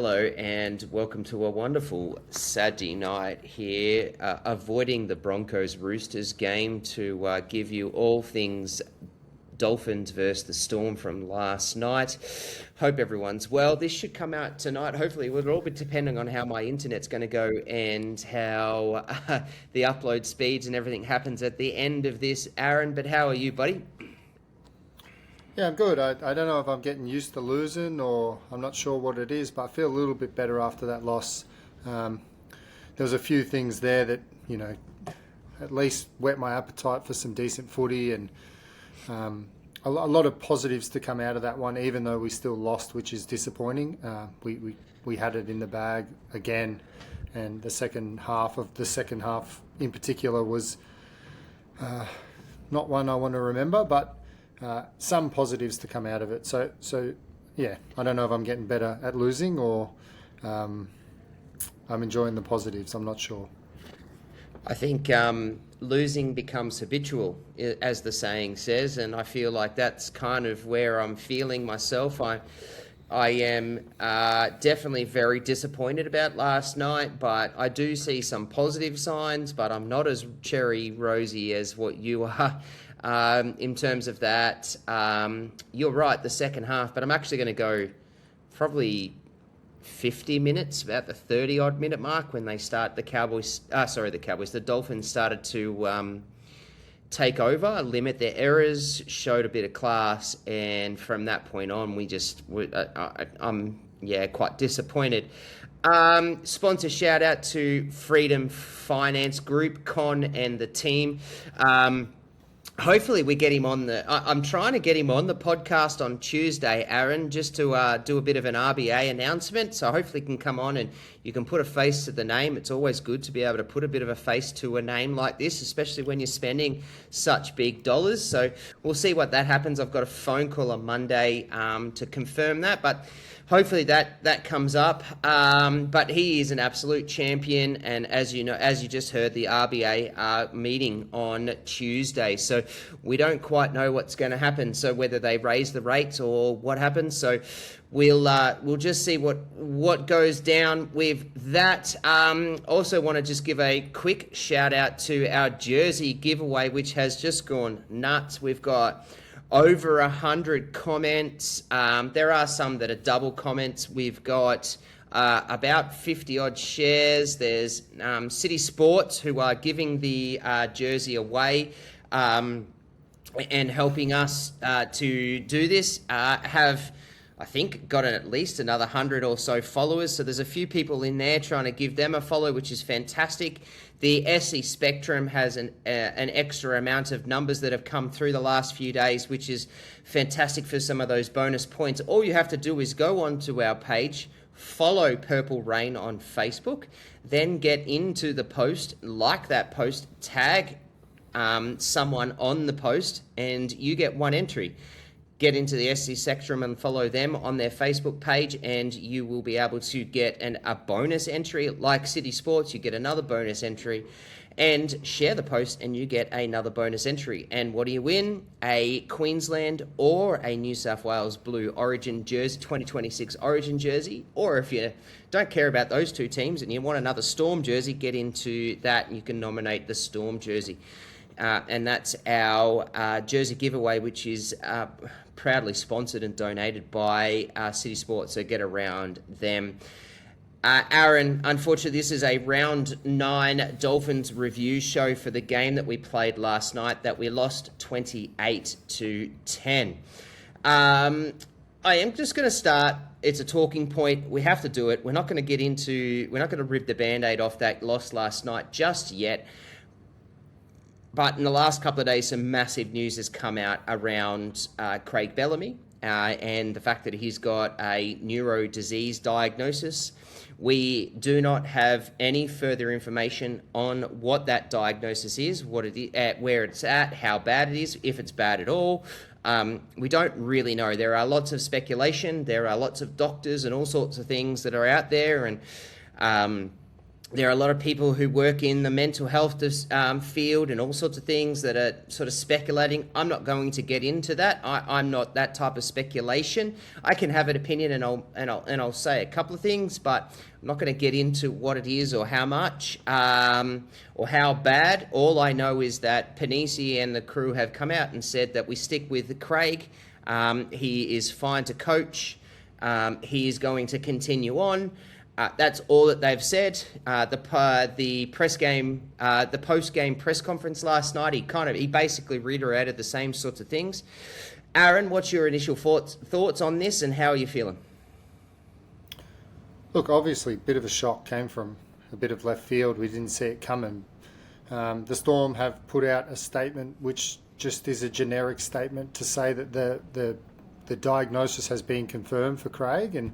hello and welcome to a wonderful Saturday night here, avoiding the Broncos-Roosters game to give you all things Dolphins versus the Storm from last night. Hope everyone's well. This should come out tonight. Hopefully, it'll all be depending on how my internet's going to go and how the upload speeds and everything happens at the end of this. Aaron, but how are you, buddy? Yeah, I'm good. I don't know if I'm getting used to losing or I'm not sure what it is, but I feel a little bit better after that loss. There was a few things there that, at least whet my appetite for some decent footy, and a lot of positives to come out of that one, even though we still lost, which is disappointing. We had it in the bag again, and the second half in particular was not one I want to remember, but some positives to come out of it. So yeah, I don't know if I'm getting better at losing or I'm enjoying the positives. I'm not sure. I think losing becomes habitual, as the saying says, and I feel like that's kind of where I'm feeling myself. I am definitely very disappointed about last night, but I do see some positive signs, but I'm not as cherry rosy as what you are. In terms of that, you're right, the second half, but I'm actually going to go probably 50 minutes, about the 30-odd minute mark when they start the Dolphins started to take over, limit their errors, showed a bit of class, and from that point on, I'm quite disappointed. Sponsor shout out to Freedom Finance Group, Con and the team. Hopefully we get him on I'm trying to get him on the podcast on Tuesday, Aaron, just to do a bit of an RBA announcement. So hopefully he can come on and you can put a face to the name. It's always good to be able to put a bit of a face to a name like this, especially when you're spending such big dollars. So we'll see what that happens. I've got a phone call on Monday to confirm that, but hopefully that comes up. But he is an absolute champion, and as you know, as you just heard, the RBA are meeting on Tuesday. So we don't quite know what's going to happen. So whether they raise the rates or what happens. So we'll just see what goes down with that. Also want to just give a quick shout out to our jersey giveaway, which has just gone nuts. We've got over 100 comments. There are some that are double comments. We've got about 50 odd shares. There's City Sports, who are giving the jersey away and helping us to do this, have, I think, got at least another 100 or so followers. So there's a few people in there trying to give them a follow, which is fantastic. The SE Spectrum has an extra amount of numbers that have come through the last few days, which is fantastic for some of those bonus points. All you have to do is go onto our page, follow Purple Rain on Facebook, then get into the post, like that post, tag someone on the post, and you get one entry. Get into the SC Spectrum and follow them on their Facebook page, and you will be able to get a bonus entry. Like City Sports, you get another bonus entry, and share the post and you get another bonus entry. And what do you win? A Queensland or a New South Wales Blue Origin jersey, 2026 Origin jersey. Or if you don't care about those two teams and you want another Storm jersey, get into that and you can nominate the Storm jersey. And that's our jersey giveaway, which is proudly sponsored and donated by City Sports, so get around them. Aaron, unfortunately, this is a round 9 Dolphins review show for the game that we played last night that we lost 28-10. I am just going to start. It's a talking point. We have to do it. We're not going to rip the Band-Aid off that loss last night just yet. But in the last couple of days, some massive news has come out around Craig Bellamy and the fact that he's got a neuro disease diagnosis. We do not have any further information on what that diagnosis is, what it is, where it's at, how bad it is, if it's bad at all. We don't really know. There are lots of speculation. There are lots of doctors and all sorts of things that are out there, and There are a lot of people who work in the mental health field and all sorts of things that are sort of speculating. I'm not going to get into that. I'm not that type of speculation. I can have an opinion and I'll say a couple of things, but I'm not going to get into what it is or how much or how bad. All I know is that Panisi and the crew have come out and said that we stick with Craig. He is fine to coach. He is going to continue on. That's all that they've said. The post-game press conference last night, he basically reiterated the same sorts of things. Aaron, what's your initial thoughts on this, and how are you feeling? Look, obviously, a bit of a shock came from a bit of left field. We didn't see it coming. The Storm have put out a statement which just is a generic statement to say that the diagnosis has been confirmed for Craig, and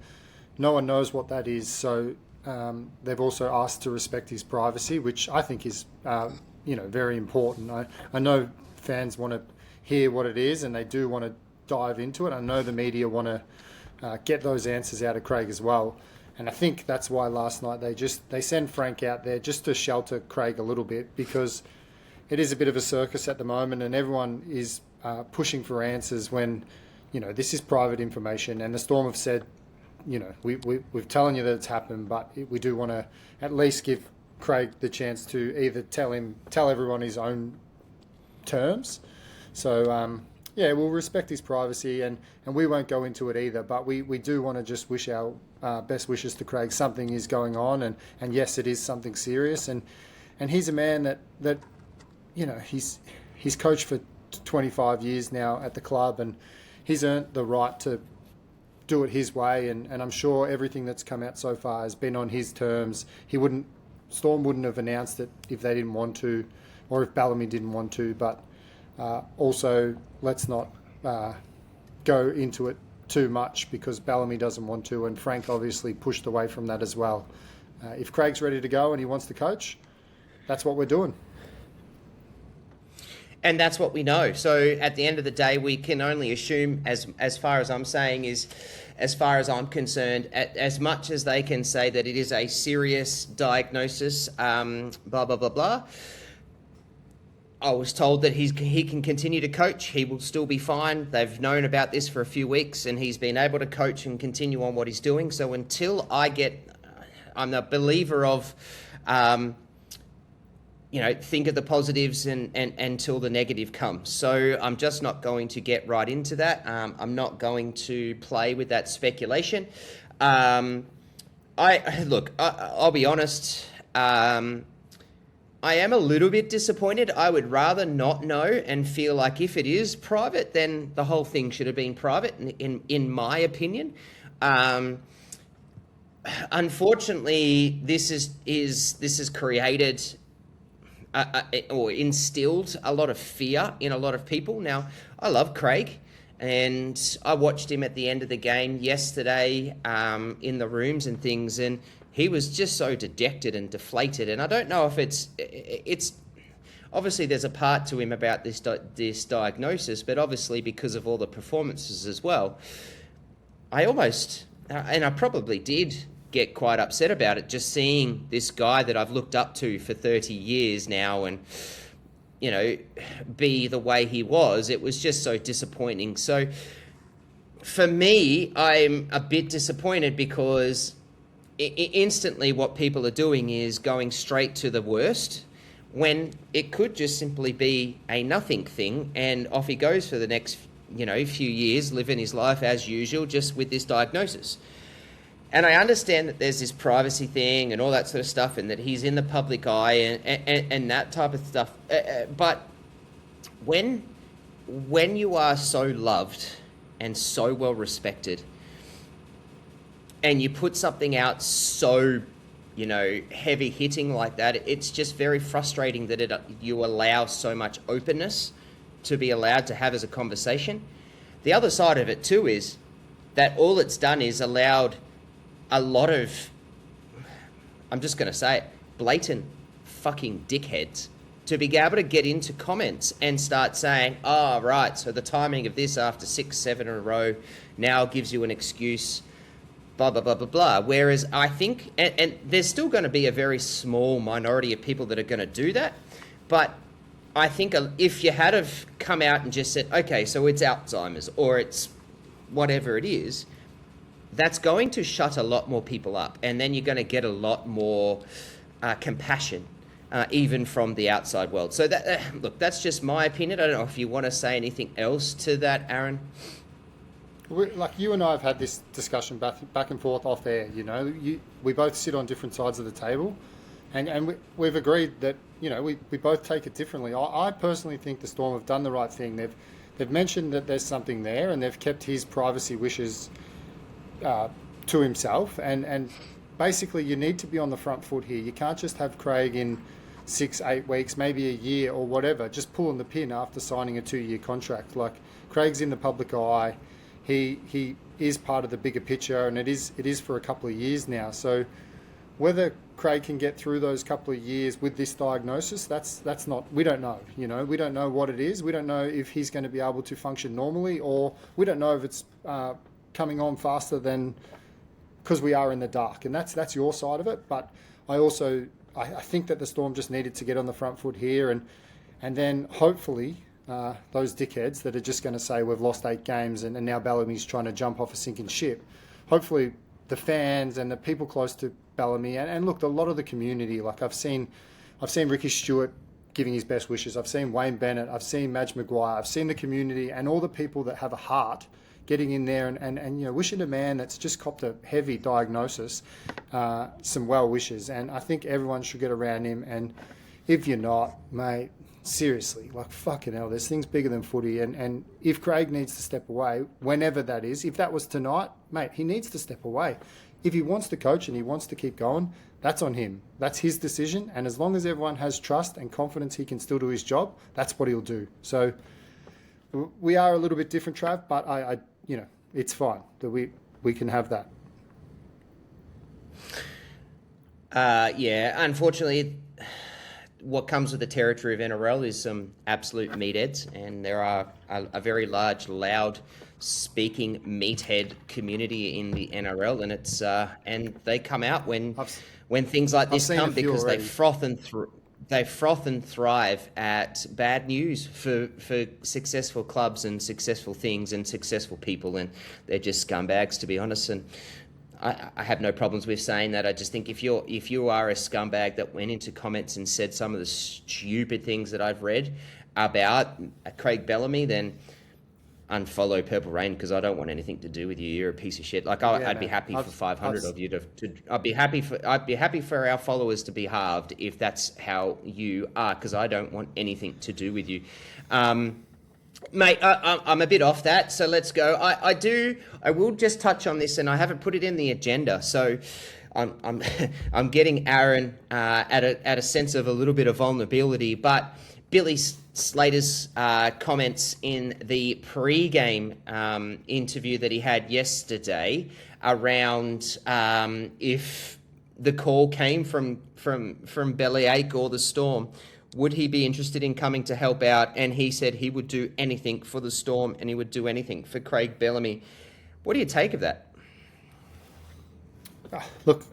no one knows what that is. So they've also asked to respect his privacy, which I think is very important. I know fans want to hear what it is, and they do want to dive into it. I know the media want to get those answers out of Craig as well. And I think that's why last night they send Frank out there just to shelter Craig a little bit, because it is a bit of a circus at the moment, and everyone is pushing for answers when, this is private information. And the Storm have said, we've telling you that it's happened, but we do want to at least give Craig the chance to either tell everyone his own terms. So, we'll respect his privacy, and we won't go into it either. But we do want to just wish our best wishes to Craig. Something is going on, and yes, it is something serious. And he's a man that he's coached for 25 years now at the club, and he's earned the right to do it his way, and I'm sure everything that's come out so far has been on his terms. Storm wouldn't have announced it if they didn't want to, or if Bellamy didn't want to, but also let's not go into it too much, because Bellamy doesn't want to, and Frank obviously pushed away from that as well. If Craig's ready to go and he wants to coach, that's what we're doing. And that's what we know. So at the end of the day, we can only assume, as far as I'm saying, is, as far as I'm concerned, as much as they can say that it is a serious diagnosis, blah, blah, blah, blah. I was told that he can continue to coach. He will still be fine. They've known about this for a few weeks, and he's been able to coach and continue on what he's doing. So until I'm a believer of, think of the positives and until the negative comes. So I'm just not going to get right into that. I'm not going to play with that speculation. I'll be honest. I am a little bit disappointed. I would rather not know and feel like if it is private, then the whole thing should have been private, in my opinion. Unfortunately, this has created or instilled a lot of fear in a lot of people. Now, I love Craig, and I watched him at the end of the game yesterday in the rooms and things, and he was just so dejected and deflated. And I don't know if it's obviously there's a part to him about this diagnosis, but obviously because of all the performances as well, I probably did get quite upset about it, just seeing this guy that I've looked up to for 30 years now and, be the way he was. It was just so disappointing. So for me, I'm a bit disappointed because instantly what people are doing is going straight to the worst, when it could just simply be a nothing thing, and off he goes for the next, few years, living his life as usual, just with this diagnosis. And I understand that there's this privacy thing and all that sort of stuff, and that he's in the public eye and that type of stuff. But when you are so loved and so well respected, and you put something out so, heavy hitting like that, it's just very frustrating that you allow so much openness to be allowed to have as a conversation. The other side of it too is that all it's done is allowed a lot of, I'm just going to say it, blatant fucking dickheads to be able to get into comments and start saying, oh, right, so the timing of this after 6-7 in a row now gives you an excuse. blah, blah, blah, blah, blah. Whereas I think, and there's still going to be a very small minority of people that are going to do that. But I think if you had have come out and just said, okay, so it's Alzheimer's or it's whatever it is, that's going to shut a lot more people up. And then you're going to get a lot more compassion, even from the outside world. So look, that's just my opinion. I don't know if you want to say anything else to that, Aaron. Like you and I have had this discussion back and forth off air. We both sit on different sides of the table, and we've agreed that we both take it differently. I personally think the Storm have done the right thing. They've mentioned that there's something there, and they've kept his privacy wishes to himself. And basically, you need to be on the front foot here. You can't just have Craig in 6-8 weeks, maybe a year or whatever, just pulling the pin after signing a 2-year contract. Like, Craig's in the public eye. He is part of the bigger picture, and it is for a couple of years now. So whether Craig can get through those couple of years with this diagnosis, that's not, we don't know. We don't know what it is. We don't know if he's going to be able to function normally, or we don't know if it's coming on faster than, because we are in the dark, and that's your side of it. But I think that the Storm just needed to get on the front foot here, and then hopefully those dickheads that are just going to say we've lost 8 games and now Bellamy's trying to jump off a sinking ship. Hopefully the fans and the people close to Bellamy and look, a lot of the community, like I've seen Ricky Stewart giving his best wishes. I've seen Wayne Bennett. I've seen Madge Maguire. I've seen the community and all the people that have a heart getting in there and wishing a man that's just copped a heavy diagnosis some well wishes. And I think everyone should get around him. And if you're not, mate, seriously, like fucking hell, there's things bigger than footy. And if Craig needs to step away, whenever that is, if that was tonight, mate, he needs to step away. If he wants to coach and he wants to keep going, that's on him. That's his decision. And as long as everyone has trust and confidence he can still do his job, that's what he'll do. So we are a little bit different, Trav, but I it's fine that we can have that. Yeah, unfortunately, what comes with the territory of NRL is some absolute meatheads, and there are a very large, loud speaking meathead community in the NRL, and it's and they come out when things like this come because they froth and thrive at bad news for successful clubs and successful things and successful people, and they're just scumbags, to be honest. And I have no problems with saying that. I just think if you are a scumbag that went into comments and said some of the stupid things that I've read about Craig Bellamy, then unfollow Purple Rain, because I don't want anything to do with you. You're a piece of shit. Like I'd be happy for 500 of you to. I'd be happy for our followers to be halved if that's how you are, because I don't want anything to do with you. Mate, I'm a bit off that, so let's go. I will just touch on this, and I haven't put it in the agenda, so I'm getting Aaron at a sense of a little bit of vulnerability. But Billy Slater's comments in the pre-game interview that he had yesterday around if the call came from Bellyache or the Storm, would he be interested in coming to help out? And he said he would do anything for the Storm and he would do anything for Craig Bellamy. What do you take of that? Look,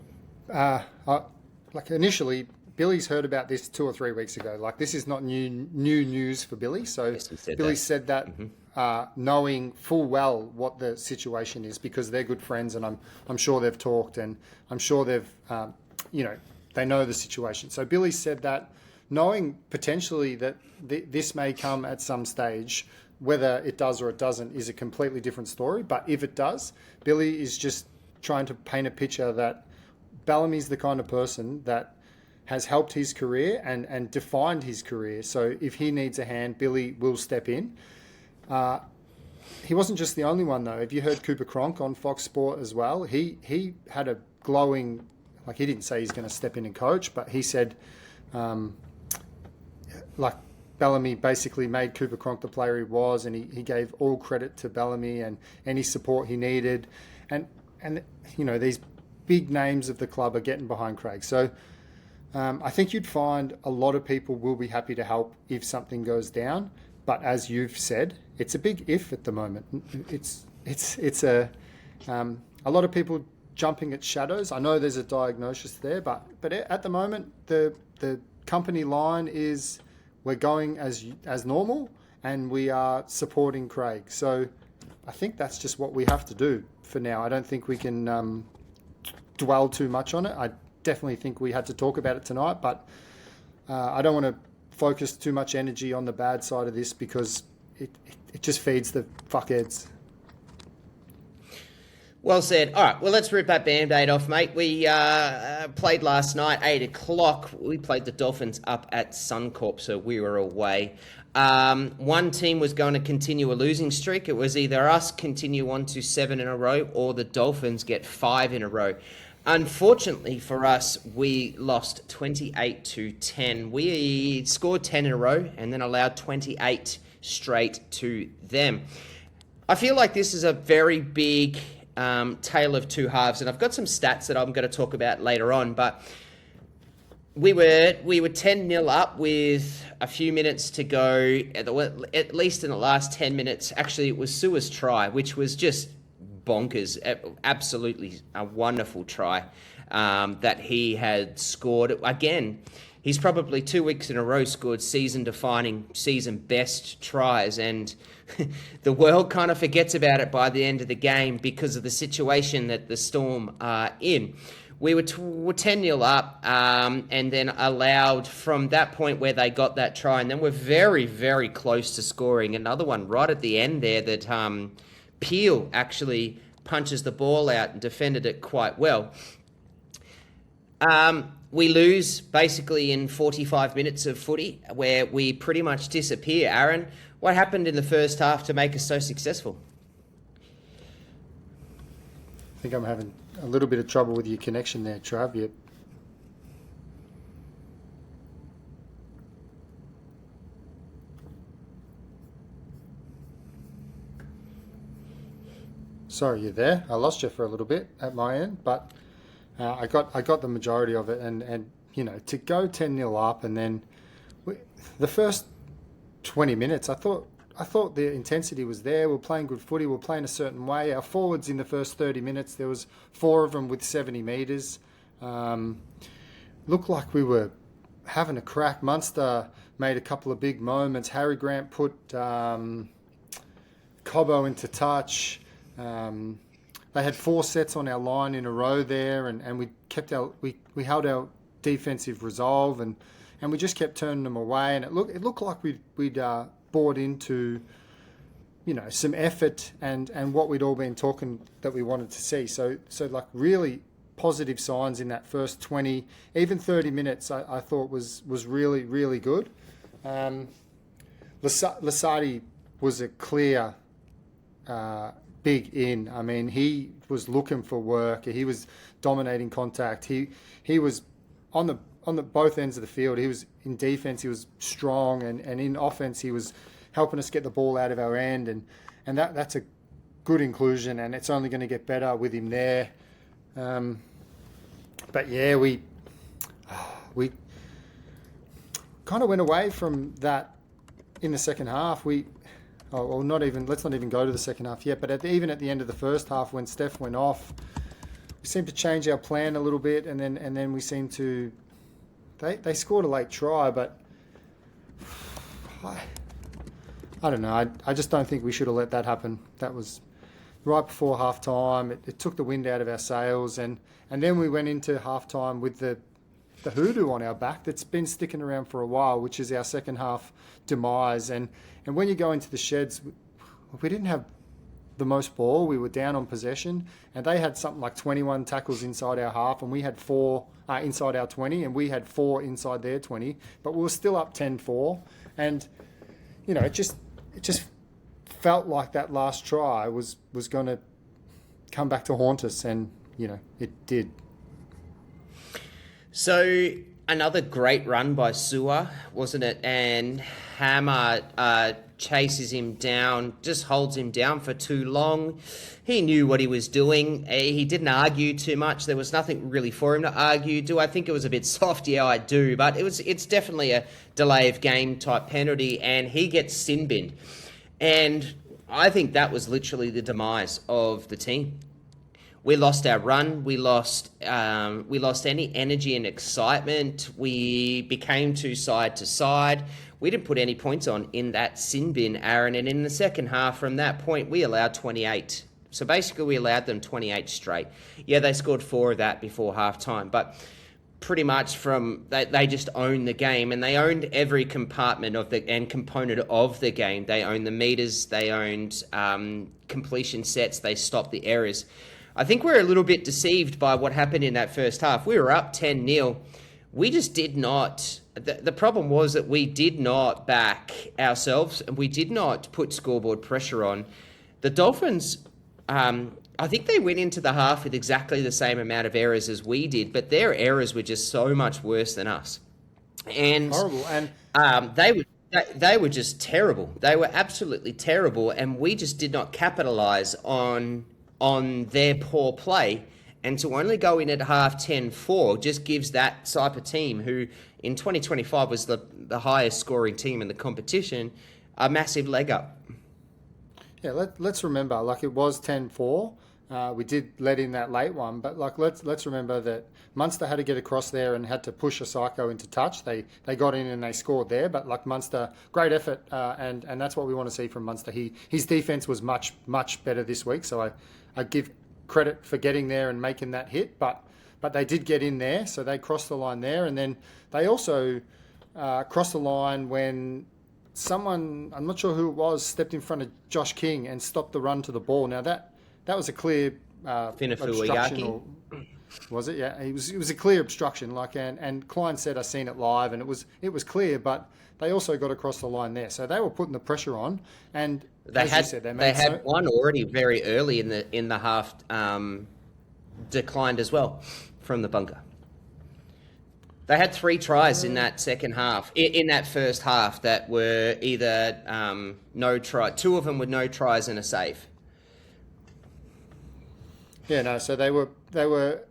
like initially, Billy's heard about this 2 or 3 weeks ago. Like, this is not new news for Billy. So yes, Billy said that knowing full well what the situation is, because they're good friends, and I'm sure they've talked, and I'm sure they've they know the situation. So Billy said that, knowing potentially that this may come at some stage. Whether it does or it doesn't is a completely different story. But if it does, Billy is just trying to paint a picture that Bellamy's the kind of person that has helped his career and defined his career. So if he needs a hand, Billy will step in. He wasn't just the only one, though. If you heard Cooper Cronk on Fox Sport as well, he had a glowing, like, he didn't say he's going to step in and coach, but he said, like, Bellamy basically made Cooper Cronk the player he was, and he gave all credit to Bellamy and any support he needed. And these big names of the club are getting behind Craig. So I think you'd find a lot of people will be happy to help if something goes down. But as you've said, it's a big if at the moment. It's a lot of people jumping at shadows. I know there's a diagnosis there, but at the moment the company line is we're going as normal, and we are supporting Craig. So I think that's just what we have to do for now. I don't think we can dwell too much on it. I definitely think we had to talk about it tonight, but I don't want to focus too much energy on the bad side of this because it just feeds the fuckheads. Well said. All right, well, let's rip that Band-Aid off, mate. We played last night, 8 o'clock. We played the Dolphins up at Suncorp, so we were away. One team was going to continue a losing streak. It was either us continue on to 7 in a row or the Dolphins get 5 in a row. Unfortunately for us, we lost 28-10. We scored 10 in a row and then allowed 28 straight to them. I feel like this is a very big tale of two halves, and I've got some stats that I'm going to talk about later on, but we were 10-0 up with a few minutes to go, at least in the last 10 minutes. Actually, it was Sua's try, which was just bonkers. Absolutely a wonderful try that he had scored. Again, he's probably 2 weeks in a row scored season-defining, season-best tries, and the world kind of forgets about it by the end of the game because of the situation that the Storm are in. We were 10-0 up and then allowed from that point where they got that try, and then we're very, very close to scoring another one right at the end there that Peel actually punches the ball out and defended it quite well. We lose basically in 45 minutes of footy where we pretty much disappear. Aaron, what happened in the first half to make us so successful? I think I'm having a little bit of trouble with your connection there, Trav. Yep. Sorry, you're there. I lost you for a little bit at my end, but I got the majority of it, and you know, to go 10-0 up, and then the first 20 minutes, I thought the intensity was there. We're playing good footy. We're playing a certain way. Our forwards in the first 30 minutes, there was 4 of them with 70 metres. Looked like we were having a crack. Munster made a couple of big moments. Harry Grant put Cobbo into touch. They had 4 sets on our line in a row there, and we kept we held our defensive resolve, and we just kept turning them away. And it looked like we'd bought into, you know, some effort and what we'd all been talking that we wanted to see. So like really positive signs in that first 20, even 30 minutes. I thought was really, really good. Lasardi was a clear big in. I mean, he was looking for work. He was dominating contact. He was on the both ends of the field. He was in defense. He was strong, and in offense, he was helping us get the ball out of our end, and that's a good inclusion, and it's only going to get better with him there. But yeah, we kind of went away from that in the second half. Let's not even go to the second half yet, but even at the end of the first half, when Steph went off, we seemed to change our plan a little bit, and then we seemed to. They scored a late try, but I don't know. I just don't think we should have let that happen. That was right before half time. It took the wind out of our sails, and then we went into half time with the hoodoo on our back that's been sticking around for a while, which is our second half demise. And when you go into the sheds, we didn't have the most ball. We were down on possession, and they had something like 21 tackles inside our half, and we had 4 inside our 20, and we had 4 inside their 20, but we were still up 10-4. And you know, it just felt like that last try was going to come back to haunt us, and you know, it did. So another great run by Sua, wasn't it? And Hammer chases him down, just holds him down for too long. He knew what he was doing. He didn't argue too much. There was nothing really for him to argue. Do I think it was a bit soft? Yeah, I do. But it's definitely a delay of game type penalty, and he gets sin binned. And I think that was literally the demise of the team. we lost our run. We lost any energy and excitement. We became too side to side. We didn't put any points on in that sin bin, Aaron. And in the second half, from that point, we allowed 28. So basically, we allowed them 28 straight. Yeah, they scored 4 of that before halftime, but pretty much they just owned the game, and they owned every compartment and component of the game. They owned the meters, they owned completion sets, they stopped the errors. I think we're a little bit deceived by what happened in that first half. We were up 10-0. We just did not. The problem was that we did not back ourselves, and we did not put scoreboard pressure on. The Dolphins, I think they went into the half with exactly the same amount of errors as we did, but their errors were just so much worse than us. And horrible. And they were just terrible. They were absolutely terrible, and we just did not capitalise on their poor play. And to only go in at half 10-4 just gives that type of team, who in 2025 was the highest scoring team in the competition, a massive leg up. Yeah, let's remember, like, it was 10-4. We did let in that late one, but like let's remember that Munster had to get across there and had to push a psycho into touch. They got in and they scored there, but like Munster, great effort, and that's what we want to see from Munster. His defense was much better this week, so I give credit for getting there and making that hit, but they did get in there, so they crossed the line there, and then they also crossed the line when someone, I'm not sure who it was, stepped in front of Josh King and stopped the run to the ball. Now that was a clear obstruction. Was it? Yeah, it was a clear obstruction. Like, and Klein said, I seen it live, and it was clear, but they also got across the line there, so they were putting the pressure on. And they had one already very early in the half, declined as well from the bunker. They had 3 tries in that second half, in that first half, that were either no try. 2 of them were no tries and a save. Yeah, no. So they were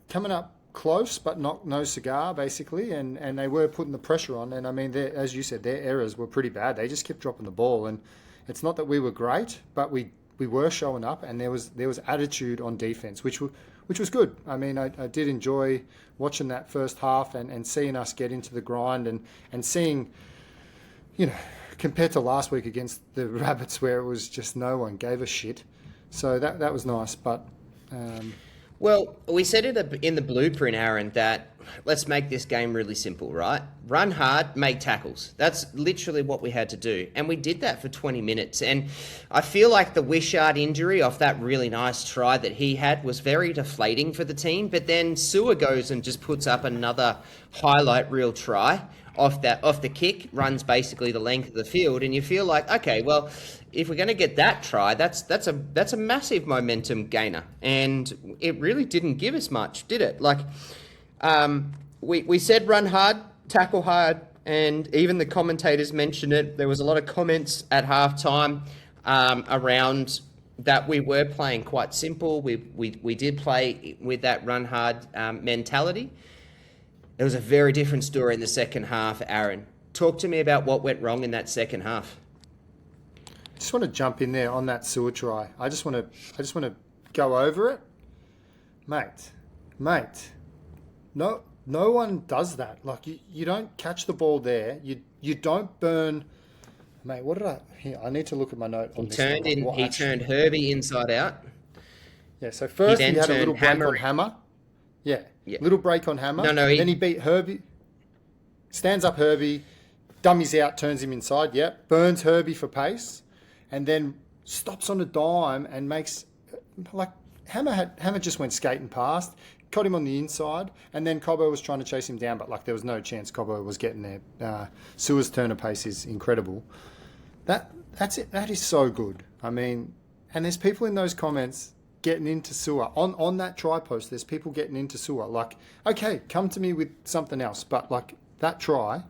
coming up close, but no cigar, basically, and they were putting the pressure on. And I mean, as you said, their errors were pretty bad. They just kept dropping the ball, and it's not that we were great, but we were showing up, and there was attitude on defense, which was good. I mean, I did enjoy watching that first half and seeing us get into the grind and seeing, compared to last week against the Rabbits, where it was just no one gave a shit. So that was nice, but... Well, we said in the blueprint, Aaron, that let's make this game really simple, right? Run hard, make tackles. That's literally what we had to do. And we did that for 20 minutes. And I feel like the Wishart injury off that really nice try that he had was very deflating for the team. But then Sewer goes and just puts up another highlight reel try off the kick, runs basically the length of the field, and you feel like, okay, well, if we're going to get that try, that's a massive momentum gainer, and it really didn't give us much, did it? Like, we said run hard, tackle hard, and even the commentators mentioned it. There was a lot of comments at halftime around that we were playing quite simple. We did play with that run hard mentality. It was a very different story in the second half, Aaron. Talk to me about what went wrong in that second half. I just want to jump in there on that Sewer try. I just want to go over it, mate. No one does that. Like, you don't catch the ball there. You don't burn. Mate, what did I need to look at my note on this. He turned Herbie inside out. Yeah. So first he had a little break on Hammer. Yeah. Little break on Hammer. Then he beat Herbie. Stands up Herbie, dummies out, turns him inside. Yep. Burns Herbie for pace, and then stops on a dime and makes, like, Hammer just went skating past, caught him on the inside, and then Cobbo was trying to chase him down, but like there was no chance Cobbo was getting there. Sewer's turn of pace is incredible. That's it. That is so good. I mean, and there's people in those comments getting into Sewer. On that try post, there's people getting into Sewer. Like, okay, come to me with something else. But, like, that try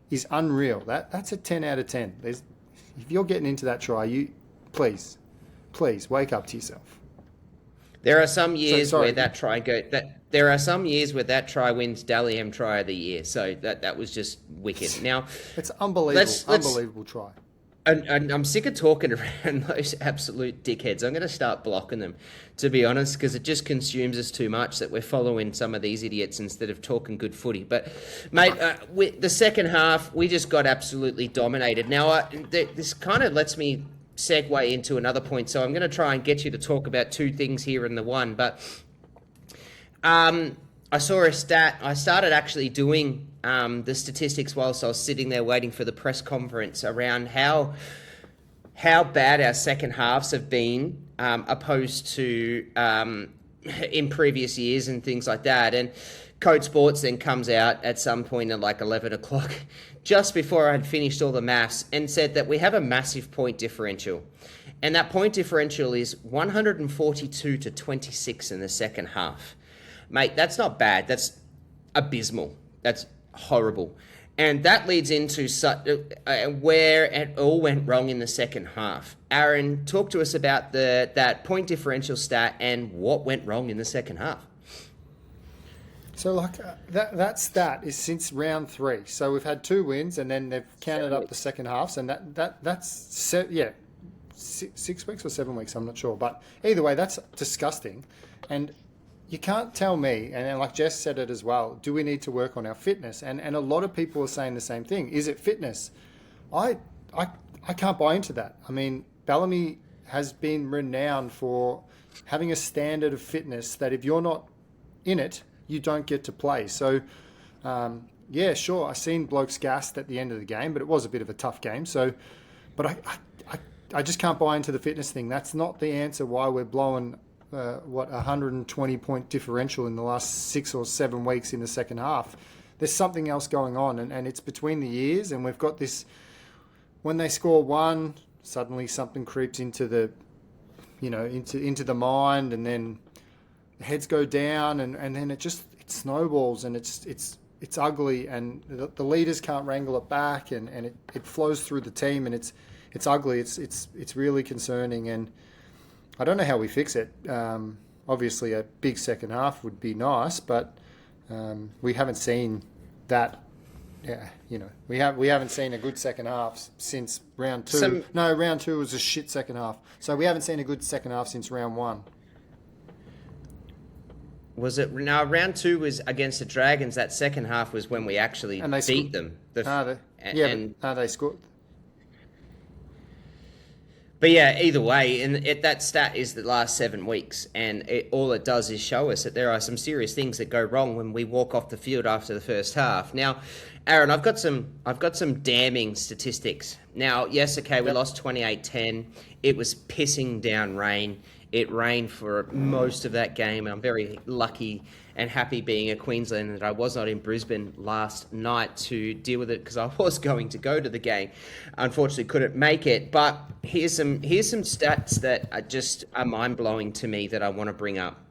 is unreal. That's a 10 out of 10. If you're getting into that try, please wake up to yourself. There are some years where that try wins Dally M Try of the Year. So that was just wicked. Now, it's unbelievable. Unbelievable try. And I'm sick of talking around those absolute dickheads. I'm going to start blocking them, to be honest, because it just consumes us too much that we're following some of these idiots instead of talking good footy. But, mate, the second half, we just got absolutely dominated. Now, this kind of lets me segue into another point, so I'm going to try and get you to talk about two things here in the one. But I saw a stat. I started actually doing the statistics whilst I was sitting there waiting for the press conference around how bad our second halves have been opposed to in previous years and things like that. And Code Sports then comes out at some point at like 11 o'clock, just before I had finished all the maths, and said that we have a massive point differential. And that point differential is 142 to 26 in the second half. Mate, that's not bad. That's abysmal. That's horrible. And that leads into where it all went wrong in the second half. Aaron, talk to us about that point differential stat and what went wrong in the second half. So, that stat is since round 3. So we've had 2 wins, and then they've counted up the second halves, and that's 6 weeks or 7 weeks. I'm not sure, but either way, that's disgusting. And you can't tell me, and like Jess said it as well, do we need to work on our fitness? And a lot of people are saying the same thing. Is it fitness? I can't buy into that. I mean, Bellamy has been renowned for having a standard of fitness that if you're not in it, you don't get to play. So, yeah, sure, I seen blokes gassed at the end of the game, but it was a bit of a tough game. So, but I just can't buy into the fitness thing. That's not the answer why we're blowing 120 point differential in the last 6 or 7 weeks in the second half. There's something else going on, and it's between the years, and we've got this, when they score one, suddenly something creeps into the, into the mind, and then the heads go down, and then it snowballs, and it's ugly, and the leaders can't wrangle it back, and it flows through the team, and it's ugly. It's really concerning, and I don't know how we fix it. Obviously, a big second half would be nice, but we haven't seen that. Yeah, we haven't seen a good second half since round 2. Round 2 was a shit second half. So we haven't seen a good second half since round 1. Was it? No, round 2 was against the Dragons. That second half was when we actually beat them. They scored. But yeah, either way, that stat is the last 7 weeks, and all it does is show us that there are some serious things that go wrong when we walk off the field after the first half. Now, Aaron, I've got some damning statistics. Now, yes, okay, we lost 28-10. It was pissing down rain. It rained for most of that game. I'm very lucky and happy being a Queenslander that I was not in Brisbane last night to deal with it, because I was going to go to the game. Unfortunately, couldn't make it. But here's some stats that are mind-blowing to me that I want to bring up.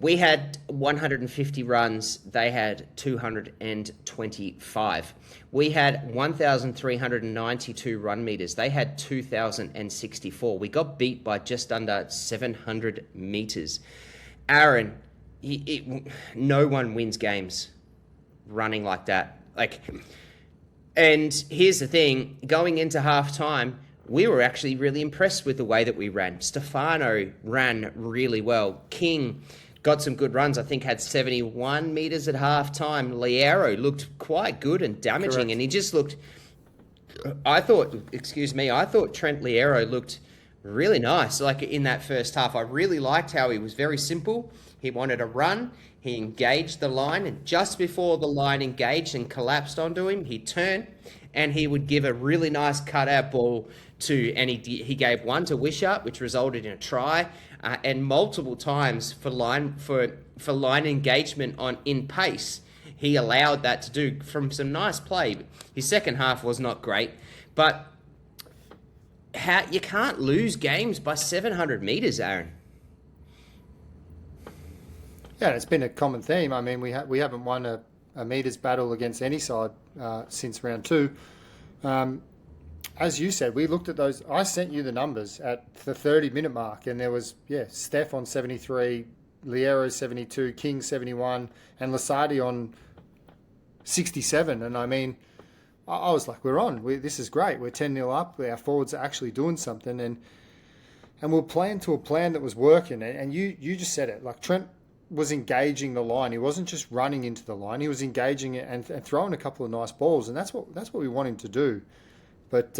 We had 150 runs. They had 225. We had 1,392 run meters. They had 2,064. We got beat by just under 700 meters. Aaron, no one wins games running like that. And here's the thing: going into halftime, we were actually really impressed with the way that we ran. Stefano ran really well. King got some good runs. I think had 71 meters at halftime. Liero looked quite good and damaging. Correct. And he just looked. I thought Trent Liero looked really nice. In that first half, I really liked how he was very simple. He wanted a run. He engaged the line, and just before the line engaged and collapsed onto him, he turned and he would give a really nice cutout ball and he gave one to Wishart, which resulted in a try, and multiple times for line engagement in pace. He allowed that to do from some nice play. His second half was not great, but you can't lose games by 700 meters, Aaron. Yeah, it's been a common theme. I mean, we haven't won a meters battle against any side since round 2. As you said, we looked at those. I sent you the numbers at the 30-minute mark, and there was, Steph on 73, Liero 72, King 71, and Lasardi on 67. And I mean, I was like, we're on. This is great. We're 10-0 up. Our forwards are actually doing something. And we're playing to a plan that was working. And you just said it. Like, Trent was engaging the line. He wasn't just running into the line. He was engaging it and throwing a couple of nice balls. And that's what we want him to do. But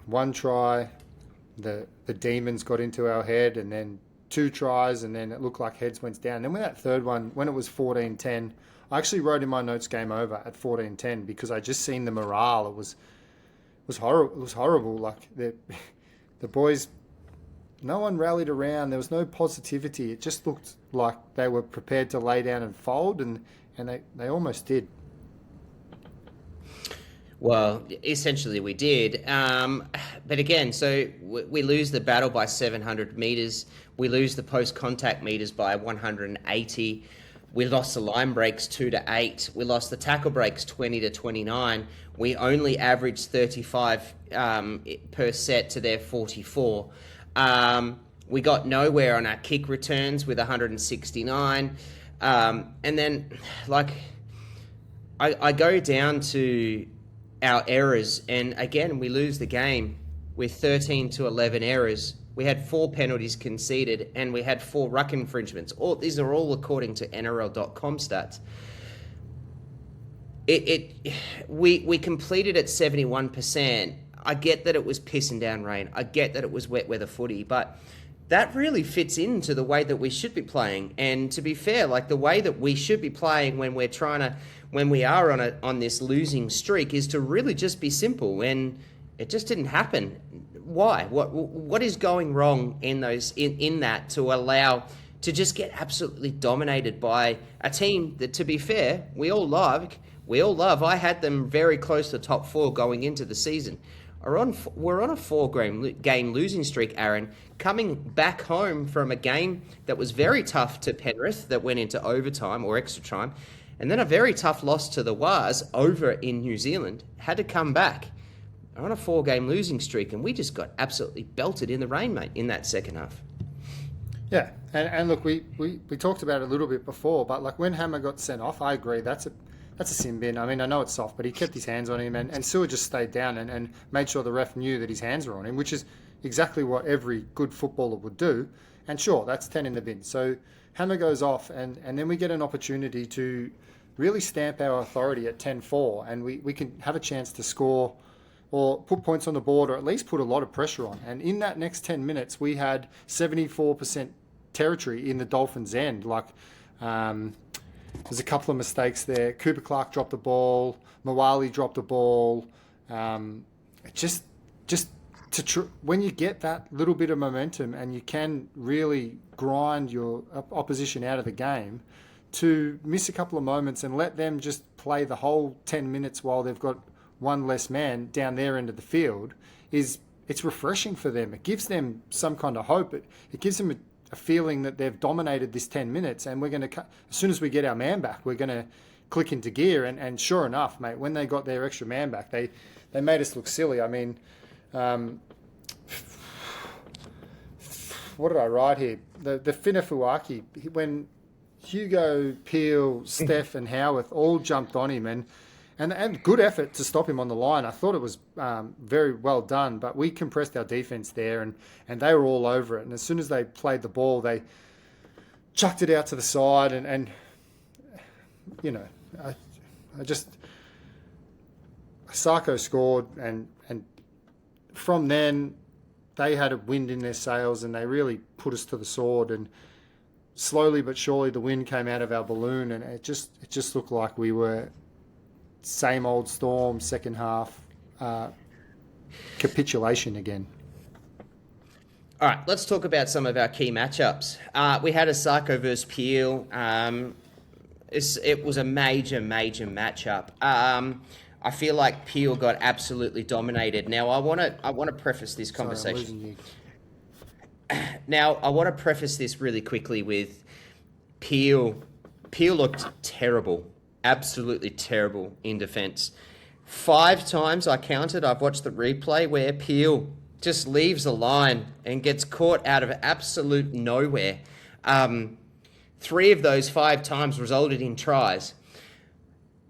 one try, the demons got into our head, and then 2 tries, and then it looked like heads went down. Then with that third one, when it was 14-10, I actually wrote in my notes game over at 14-10 because I just seen the morale. It was horrible. It was horrible. Like the boys, no one rallied around. There was no positivity. It just looked like they were prepared to lay down and fold, and they almost did. Well, essentially we did. But again, so we lose the battle by 700 metres. We lose the post-contact metres by 180. We lost the line breaks 2-8. We lost the tackle breaks 20-29. We only averaged 35 per set to their 44. We got nowhere on our kick returns with 169. And then, like, I go down to our errors, and again, we lose the game with 13-11 errors. We had 4 penalties conceded, and we had 4 ruck infringements. These are all according to NRL.com stats. We completed at 71%. I get that it was pissing down rain. I get that it was wet weather footy, but that really fits into the way that we should be playing. And to be fair, like, the way that we should be playing when we are on this losing streak is to really just be simple. And it just didn't happen. Why? What is going wrong in that to allow to just get absolutely dominated by a team that, to be fair, we all love. I had them very close to top 4 going into the season. We're on a 4-game losing streak, Aaron, coming back home from a game that was very tough to Penrith that went into overtime or extra time, and then a very tough loss to the Wars over in New Zealand. Had to come back. We're on a 4-game losing streak, and we just got absolutely belted in the rain, mate, in that second half. Yeah, and look, we talked about it a little bit before, but like when Hammer got sent off, I agree, that's a sin bin. I mean, I know it's soft, but he kept his hands on him, and Sewer just stayed down and made sure the ref knew that his hands were on him, which is exactly what every good footballer would do. And sure, that's 10 in the bin. So Hammer goes off, and then we get an opportunity to really stamp our authority at 10-4, and we can have a chance to score or put points on the board, or at least put a lot of pressure on. And in that next 10 minutes, we had 74% territory in the Dolphins' end. Like, there's a couple of mistakes there. Cooper Clark dropped the ball. Mawali dropped the ball. When you get that little bit of momentum and you can really grind your opposition out of the game, to miss a couple of moments and let them just play the whole 10 minutes while they've got one less man down their end of the field, it's refreshing for them. It gives them some kind of hope. It gives them a feeling that they've dominated this 10 minutes, and we're going to, as soon as we get our man back, we're going to click into gear. And sure enough, mate, when they got their extra man back, they made us look silly. I mean, what did I write here? The Finafuaki, when Hugo, Peel, Steph and Howarth all jumped on him, and good effort to stop him on the line. I thought it was very well done, but we compressed our defense there, and they were all over it. And as soon as they played the ball, they chucked it out to the side, and you know, Sarko scored, and from then they had a wind in their sails, and they really put us to the sword. And slowly but surely, the wind came out of our balloon, and it just looked like we were same old Storm, second half capitulation again. All right, let's talk about some of our key matchups. We had a Sarko versus Peel. It was a major matchup. I feel like Peel got absolutely dominated. Now, I want to preface this conversation. Now, I want to preface this really quickly with Peel. Peel looked terrible. Absolutely terrible in defence. 5 times I counted, I've watched the replay, where Peel just leaves a line and gets caught out of absolute nowhere. 3 of those 5 times resulted in tries.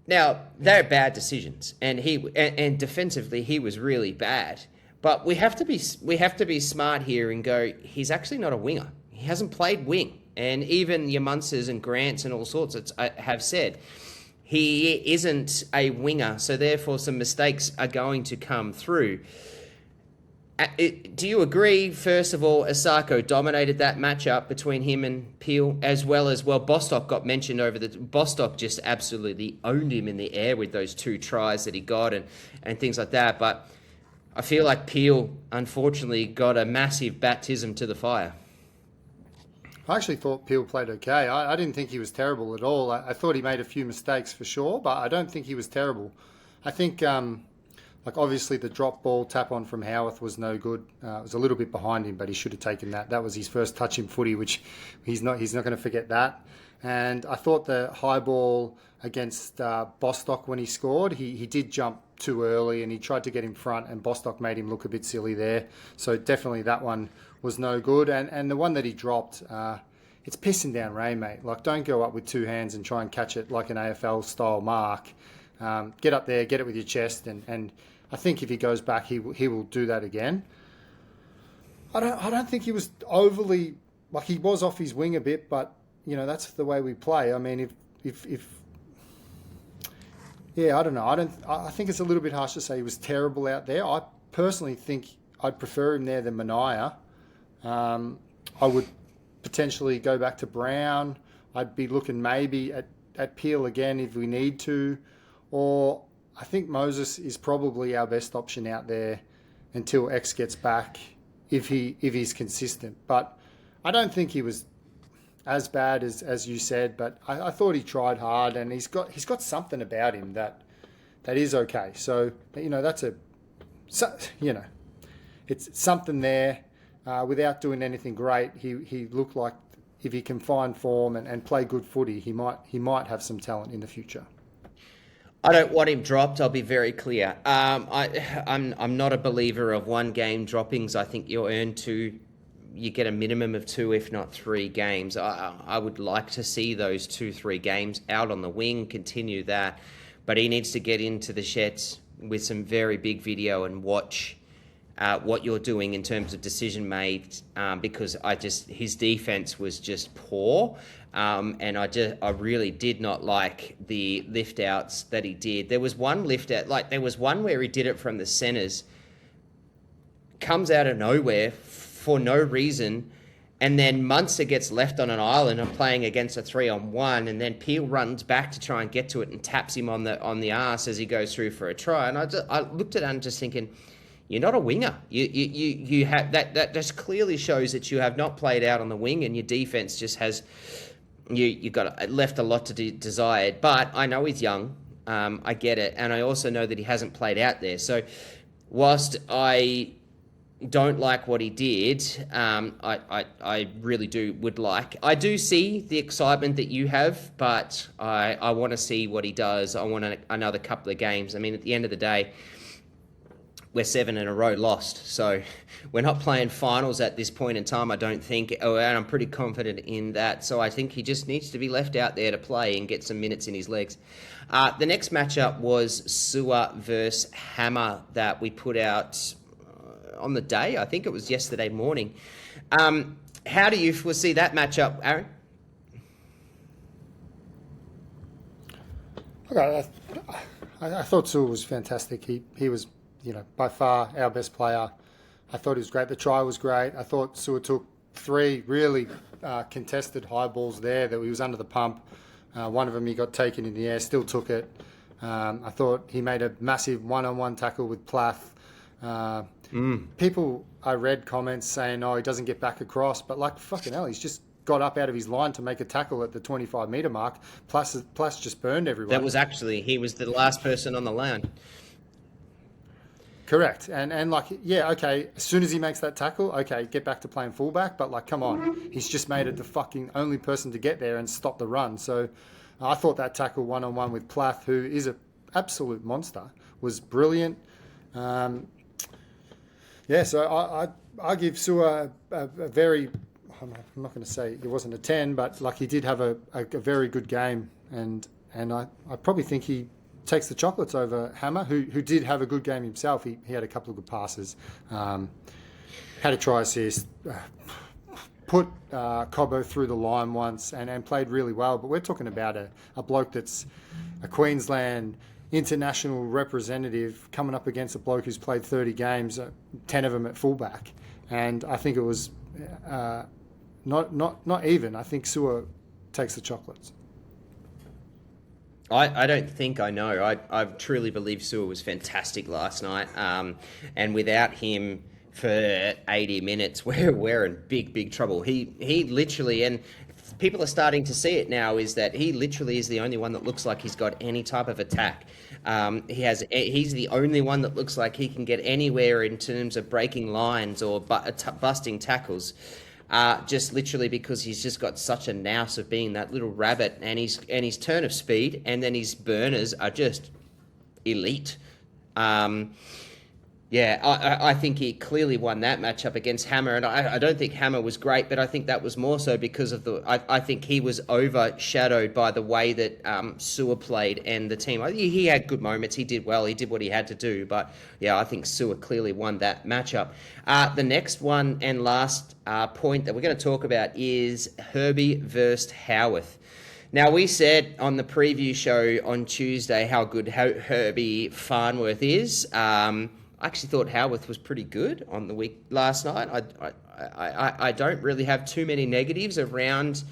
Now, they're bad decisions, and and defensively he was really bad. But we have to be smart here and go, he's actually not a winger. He hasn't played wing. And even your Munsters and Grants and all sorts have said he isn't a winger, so therefore some mistakes are going to come through. Do you agree, first of all, Asako dominated that matchup between him and Peel, as well as, Bostock got mentioned Bostock just absolutely owned him in the air with those 2 tries that he got and things like that. But I feel like Peel, unfortunately, got a massive baptism to the fire. I actually thought Peel played okay. I didn't think he was terrible at all. I thought he made a few mistakes for sure, but I don't think he was terrible. I think... obviously the drop ball tap on from Howarth was no good. It was a little bit behind him, but he should have taken that. That was his first touch in footy, which he's not going to forget that. And I thought the high ball against Bostock when he scored, he did jump too early and he tried to get in front and Bostock made him look a bit silly there. So definitely that one was no good. And the one that he dropped, it's pissing down rain, mate. Don't go up with 2 hands and try and catch it like an AFL style mark. Get up there, get it with your chest, and I think if he goes back, he will do that again. I don't think he was overly he was off his wing a bit, but that's the way we play. I mean, I don't know. I think it's a little bit harsh to say he was terrible out there. I personally think I'd prefer him there than Mania. I would potentially go back to Brown. I'd be looking maybe at Peel again if we need to. Or I think Moses is probably our best option out there until X gets back if he's consistent. But I don't think he was as bad as you said, but I thought he tried hard and he's got something about him that is okay. So it's something there. Without doing anything great, he looked like if he can find form and play good footy, he might have some talent in the future. I don't want him dropped. I'll be very clear. I'm not a believer of 1 game droppings. I think you get a minimum of 2, if not 3 games. I would like to see those 2-3 games out on the wing, continue that, but he needs to get into the sheds with some very big video and watch what you're doing in terms of decision made, because his defense was just poor. And I really did not like the lift outs that he did. There was one lift out, there was one where he did it from the centres, comes out of nowhere for no reason, and then Munster gets left on an island and playing against a 3-on-1, and then Peel runs back to try and get to it and taps him on the arse as he goes through for a try. And I looked at it and just thinking, you're not a winger. You have that just clearly shows that you have not played out on the wing, and your defense just has. You got left a lot to be desired, but I know he's young. I get it, and I also know that he hasn't played out there. So, whilst I don't like what he did, I really would like. I do see the excitement that you have, but I want to see what he does. I want another couple of games. I mean, at the end of the day, we're 7 in a row lost. So we're not playing finals at this point in time, I don't think. And I'm pretty confident in that. So I think he just needs to be left out there to play and get some minutes in his legs. The next matchup was Sewer versus Hammer that we put out on the day. I think it was yesterday morning. How do you foresee that matchup, Aaron? Okay, I thought Sewer was fantastic. He was, by far our best player. I thought he was great. The try was great. I thought Sewer took 3 really contested high balls there that he was under the pump. One of them he got taken in the air, still took it. I thought he made a massive one-on-one tackle with Plath. People, I read comments saying, he doesn't get back across, but fucking hell, he's just got up out of his line to make a tackle at the 25-metre mark. Plath just burned everyone. That was he was the last person on the line. Correct. And okay, as soon as he makes that tackle, okay, get back to playing fullback, but come on. He's just made it the fucking only person to get there and stop the run. So I thought that tackle one-on-one with Plath, who is an absolute monster, was brilliant. So I give Sewer a very, I'm not going to say it wasn't a 10, but he did have a very good game, and I probably think he takes the chocolates over Hammer, who did have a good game himself. He had a couple of good passes, had a try assist, put Cobbo through the line once and played really well. But we're talking about a bloke that's a Queensland international representative coming up against a bloke who's played 30 games, 10 of them at fullback. And I think it was not even. I think Sewer takes the chocolates. I don't think I know. I truly believe Sewer was fantastic last night. And without him for 80 minutes, we're in big trouble. He literally, and people are starting to see it now, is that he literally is the only one that looks like he's got any type of attack. He's the only one that looks like he can get anywhere in terms of breaking lines or busting tackles. Just literally because he's just got such a nous of being that little rabbit, and his turn of speed and then his burners are just elite. I think he clearly won that matchup against Hammer, and I don't think Hammer was great, but I think that was more so because of I think he was overshadowed by the way that Sewer played and the team. He had good moments, he did well, he did what he had to do, but yeah, I think Sewer clearly won that matchup. The next one and last point that we're going to talk about is Herbie versus Howarth. Now, we said on the preview show on Tuesday how good Herbie Farnworth is. I actually thought Howarth was pretty good on the week last night. I don't really have too many negatives around,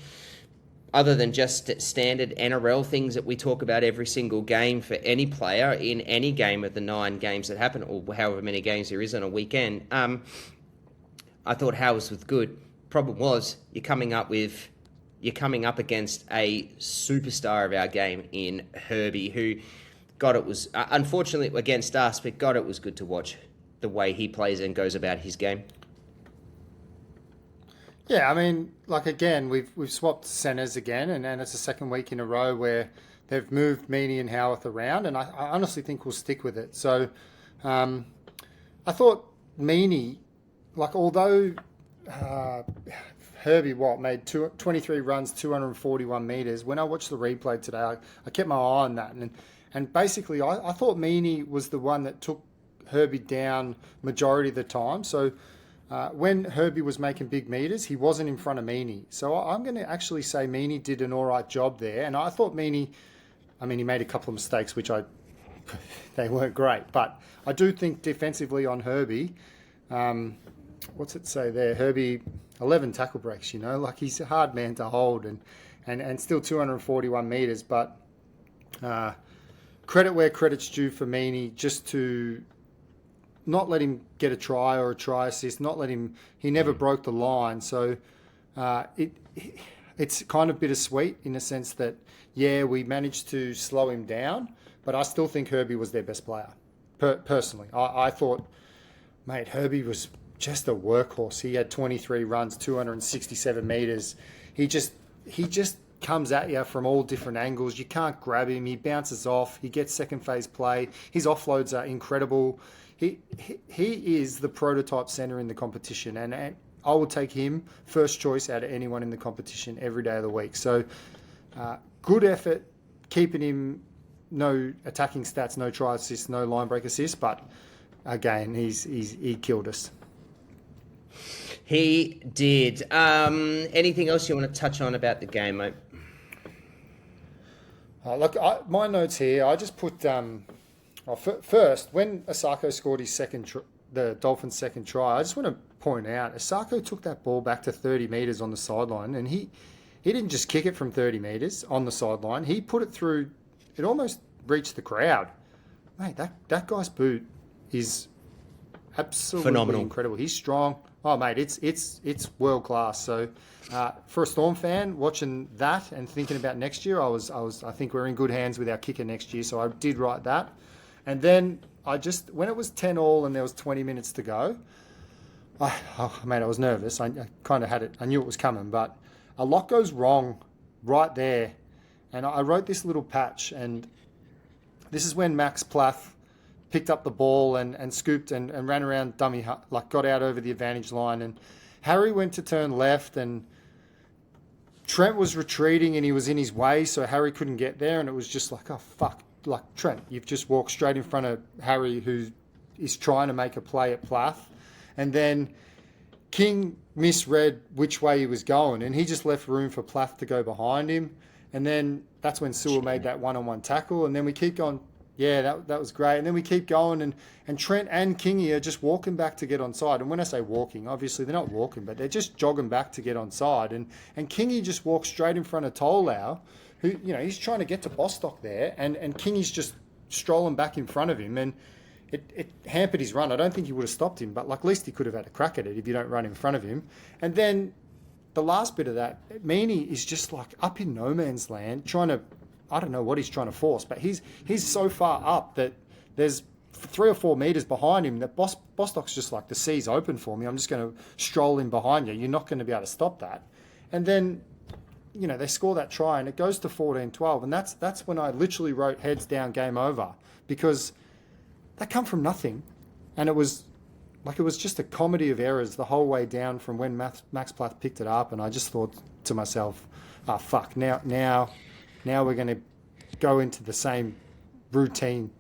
other than just standard NRL things that we talk about every single game for any player in any game of the 9 games that happen, or however many games there is on a weekend. I thought Howarth was good. Problem was, you're coming up against a superstar of our game in Herbie, who, God, it was unfortunately against us, but God, it was good to watch the way he plays and goes about his game. Yeah, I mean, again, we've swapped centres again, and it's the second week in a row where they've moved Meaney and Howarth around, and I honestly think we'll stick with it. So I thought Meaney, although Herbie made 23 runs, 241 metres, when I watched the replay today, I kept my eye on that, and basically, I thought Meaney was the one that took Herbie down majority of the time. So when Herbie was making big meters, he wasn't in front of Meaney. So I'm going to actually say Meaney did an all right job there. And I thought Meaney, he made a couple of mistakes, which they weren't great. But I do think defensively on Herbie, what's it say there? Herbie, 11 tackle breaks, he's a hard man to hold and still 241 meters. But credit where credit's due for Meaney, just to not let him get a try or a try assist, he never broke the line. So it's kind of bittersweet in the sense that, yeah, we managed to slow him down, but I still think Herbie was their best player. Personally, I thought, mate, Herbie was just a workhorse. He had 23 runs, 267 metres. He just comes at you from all different angles. You can't grab him. He bounces off. He gets second phase play. His offloads are incredible. He is the prototype centre in the competition, and I will take him first choice out of anyone in the competition every day of the week. So good effort keeping him, no attacking stats, no try assists, no line break assists, but again, he killed us. He did. Anything else you want to touch on about the game, mate? My notes here, I just put first, when Asako scored his the Dolphins' second try, I just want to point out, Asako took that ball back to 30 metres on the sideline, and he didn't just kick it from 30 metres on the sideline. He put it through, it almost reached the crowd. Mate, that guy's boot is absolutely phenomenal. Incredible. He's strong. Oh, mate, it's world class. So, for a Storm fan, watching that and thinking about next year, I think we're in good hands with our kicker next year. So I did write that, and then when it was 10-all and there was 20 minutes to go, I was nervous. I kind of had it. I knew it was coming, but a lot goes wrong right there, and I wrote this little patch, and this is when Max Plath picked up the ball and scooped and ran around dummy, got out over the advantage line. And Harry went to turn left, and Trent was retreating and he was in his way, so Harry couldn't get there. And it was just oh, fuck. like Trent, you've just walked straight in front of Harry, who is trying to make a play at Plath, and then King misread which way he was going, and he just left room for Plath to go behind him. And then that's when Sewell made that one-on-one tackle, and then we keep going. Yeah, that was great. And then we keep going, and Trent and Kingy are just walking back to get onside. And when I say walking, obviously they're not walking, but they're just jogging back to get onside. And Kingy just walks straight in front of Tolau, who, he's trying to get to Bostock there, and Kingy's just strolling back in front of him. And it hampered his run. I don't think he would have stopped him, but at least he could have had a crack at it if you don't run in front of him. And then the last bit of that, Meaney is just like up in no man's land, trying to, I don't know what he's trying to force, but he's so far up that there's 3 or 4 meters behind him that Bostock's just like, the sea's open for me. I'm just going to stroll in behind you. You're not going to be able to stop that. And then, they score that try and it goes to 14-12. And that's when I literally wrote heads down, game over, because that come from nothing. And it was just a comedy of errors the whole way down from when Max Plath picked it up. And I just thought to myself, oh, fuck, now we're going to go into the same routine.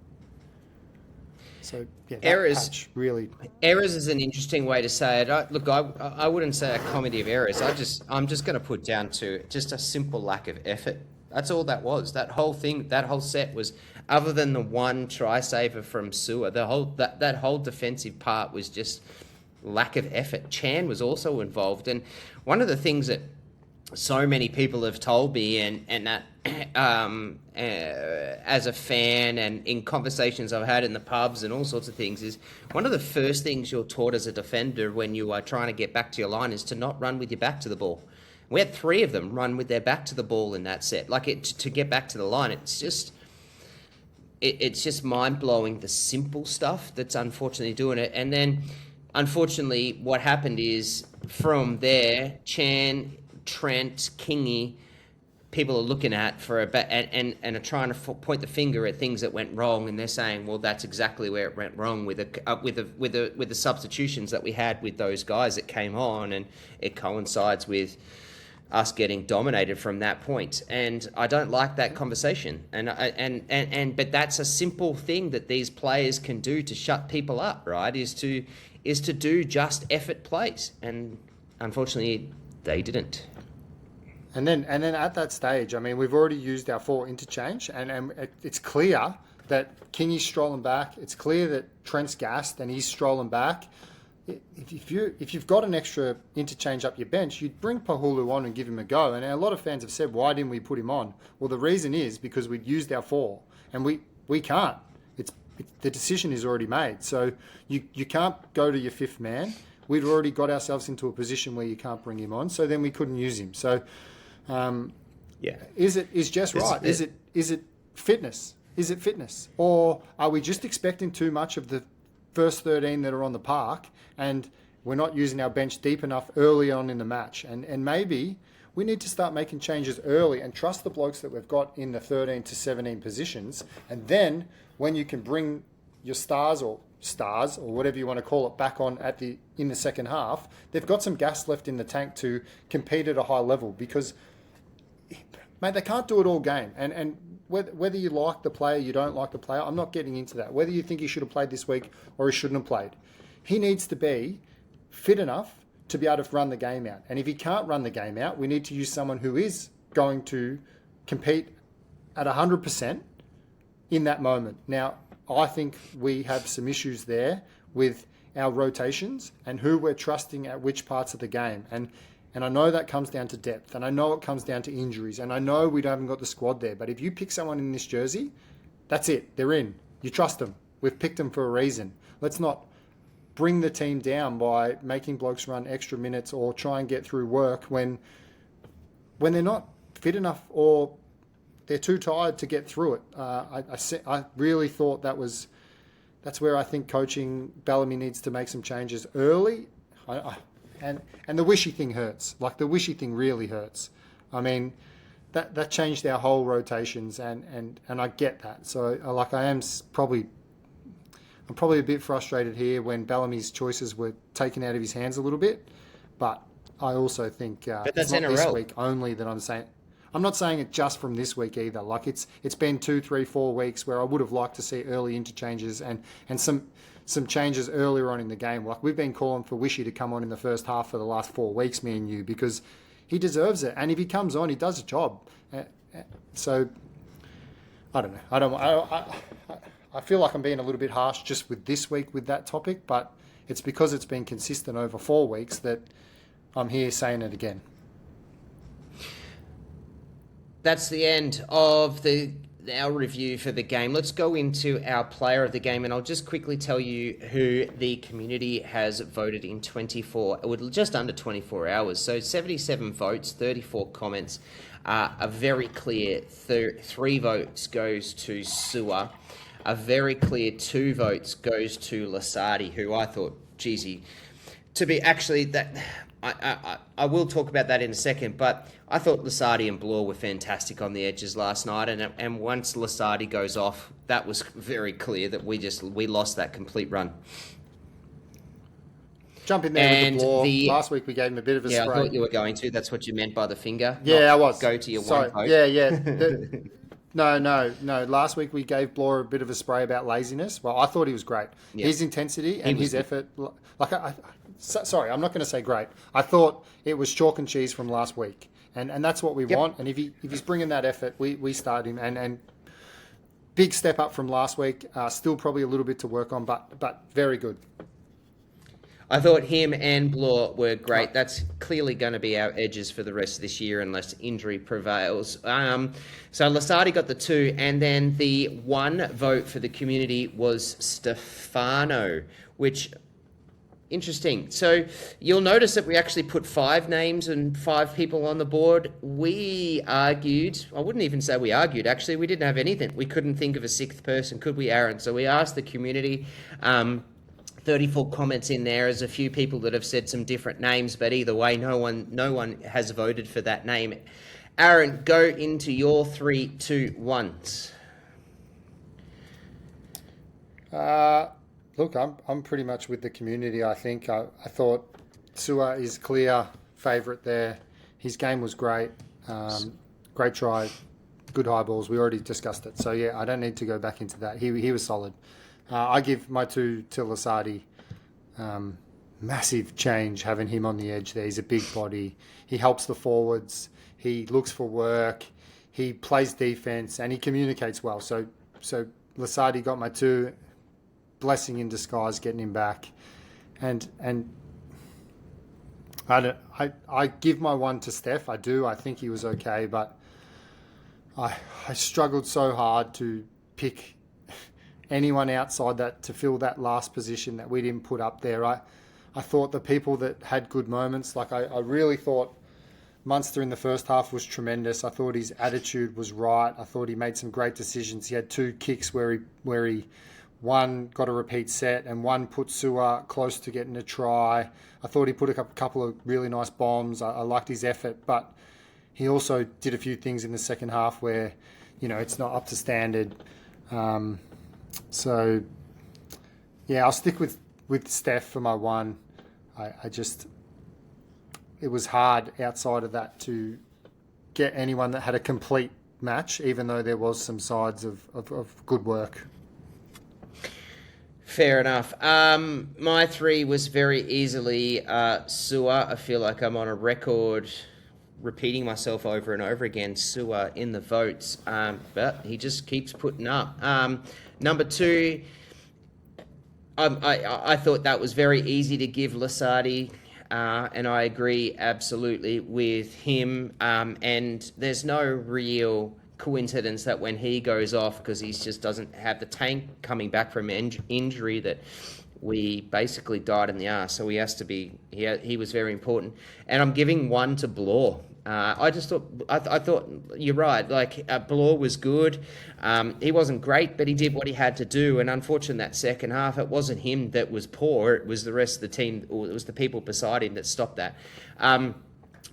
So, yeah, errors really. Errors is an interesting way to say it. I wouldn't say a comedy of errors. I'm just going to put down to just a simple lack of effort. That's all that was. That whole thing, that whole set was, other than the one try saver from Sewer, that whole defensive part was just lack of effort. Chan was also involved, and one of the things that so many people have told me, and that as a fan and in conversations I've had in the pubs and all sorts of things, is one of the first things you're taught as a defender when you are trying to get back to your line is to not run with your back to the ball. We had 3 of them run with their back to the ball in that set. To get back to the line, it's just mind-blowing, the simple stuff that's unfortunately doing it. And then, unfortunately, what happened is, from there, Chan, Trent, Kingy, people are looking at for and are trying to point the finger at things that went wrong, and they're saying, well, that's exactly where it went wrong with the substitutions that we had with those guys that came on, and it coincides with us getting dominated from that point. And I don't like that conversation. But that's a simple thing that these players can do to shut people up, right? Is to do just effort plays, and unfortunately they didn't. And then at that stage, I mean, we've already used our 4 interchange, and it's clear that Kingy's strolling back. It's clear that Trent's gassed and he's strolling back. If you've got an extra interchange up your bench, you'd bring Pahulu on and give him a go. And a lot of fans have said, why didn't we put him on? Well, the reason is because we'd used our 4, and we can't. The decision is already made. So you can't go to your 5th man. We'd already got ourselves into a position where you can't bring him on. So then we couldn't use him. So is Jess right? Is it fitness? Is it fitness? Or are we just expecting too much of the first 13 that are on the park, and we're not using our bench deep enough early on in the match? And maybe we need to start making changes early and trust the blokes that we've got in the 13 to 17 positions. And then when you can bring your stars or whatever you want to call it back on in the second half, they've got some gas left in the tank to compete at a high level, because, mate, they can't do it all game. And whether you like the player, you don't like the player, I'm not getting into that. Whether you think he should have played this week or he shouldn't have played, he needs to be fit enough to be able to run the game out. And if he can't run the game out, we need to use someone who is going to compete at 100% in that moment. Now, I think we have some issues there with our rotations and who we're trusting at which parts of the game. And I know that comes down to depth, and I know it comes down to injuries, and I know we haven't got the squad there. But if you pick someone in this jersey, that's it. They're in. You trust them. We've picked them for a reason. Let's not bring the team down by making blokes run extra minutes or try and get through work when they're not fit enough or they're too tired to get through it. I really thought that's where I think coaching Bellamy needs to make some changes early. And the Wishy thing hurts. Like, the Wishy thing really hurts. I mean, that changed our whole rotations, and I get that. So, I'm probably a bit frustrated here when Bellamy's choices were taken out of his hands a little bit, but I also think but that's it's not NRL. this week only that I'm saying. I'm not saying it just from this week either. Like it's been 2, 3, 4 weeks where I would have liked to see early interchanges and some changes earlier on in the game. Like we've been calling for Wishy to come on in the first half for the last 4 weeks, me and you, because he deserves it. And if he comes on, he does a job. So I don't know. I feel like I'm being a little bit harsh just with this week with that topic, but it's because it's been consistent over 4 weeks that I'm here saying it again. That's the end of our review for the game. Let's go into our player of the game, and I'll just quickly tell you who the community has voted in just under 24 hours. So 77 votes, 34 comments. A very clear 3 votes goes to Sewer. A very clear 2 votes goes to Lasardi, who I thought, geez, to be actually that. I will talk about that in a second, but I thought Lasardi and Bloor were fantastic on the edges last night, and once Lasardi goes off, that was very clear that we lost that complete run. Jump in there with the Bloor. Last week we gave him a bit of a spray. Yeah, I thought you were going to. That's what you meant by the finger. Yeah, I was. Go to your Sorry. one vote. Yeah. No. Last week we gave Bloor a bit of a spray about laziness. Well, I thought he was great. Yeah. His intensity and his effort. Sorry, I'm not going to say great. I thought it was chalk and cheese from last week, and that's what we want. And if he's bringing that effort, we start him. And big step up from last week. Still probably a little bit to work on, but very good. I thought him and Bloor were great. That's clearly going to be our edges for the rest of this year unless injury prevails. So Lasardi got the 2, and then the 1 vote for the community was Stefano, which... Interesting. So you'll notice that we actually put 5 names and 5 people on the board. We argued, I wouldn't even say we argued, actually, we didn't have anything. We couldn't think of a 6th person, could we, Aaron? So we asked the community, 34 comments in there. There's a few people that have said some different names, but either way, no one has voted for that name. Aaron, go into your 3, 2, 1s. Look, I'm pretty much with the community, I think. I thought Sewer is clear favourite there. His game was great. Great try. Good high balls. We already discussed it. So, yeah, I don't need to go back into that. He was solid. I give my 2 to Lasardi. Massive change having him on the edge there. He's a big body. He helps the forwards. He looks for work. He plays defence and he communicates well. So Lasardi got my 2. Blessing in disguise, getting him back, and I give my 1 to Steph. I do. I think he was okay, but I struggled so hard to pick anyone outside that to fill that last position that we didn't put up there. I thought the people that had good moments, like I really thought Munster in the first half was tremendous. I thought his attitude was right. I thought he made some great decisions. He had 2 kicks where he one got a repeat set and one put Sewer close to getting a try. I thought he put a couple of really nice bombs. I liked his effort, but he also did a few things in the second half where, it's not up to standard. So, yeah, I'll stick with Steph for my 1. It was hard outside of that to get anyone that had a complete match, even though there was some sides of good work. Fair enough. My 3 was very easily Sewer. I feel like I'm on a record repeating myself over and over again, Sewer in the votes, but he just keeps putting up. Number 2, I thought that was very easy to give Lasardi, and I agree absolutely with him, and there's no real coincidence that when he goes off, because he just doesn't have the tank coming back from injury, that we basically died in the arse. So he has to be. He was very important, and I'm giving 1 to Bloor. I thought you're right. Like Bloor was good. He wasn't great, but he did what he had to do. And unfortunately, that second half, it wasn't him that was poor. It was the rest of the team, or it was the people beside him that stopped that. I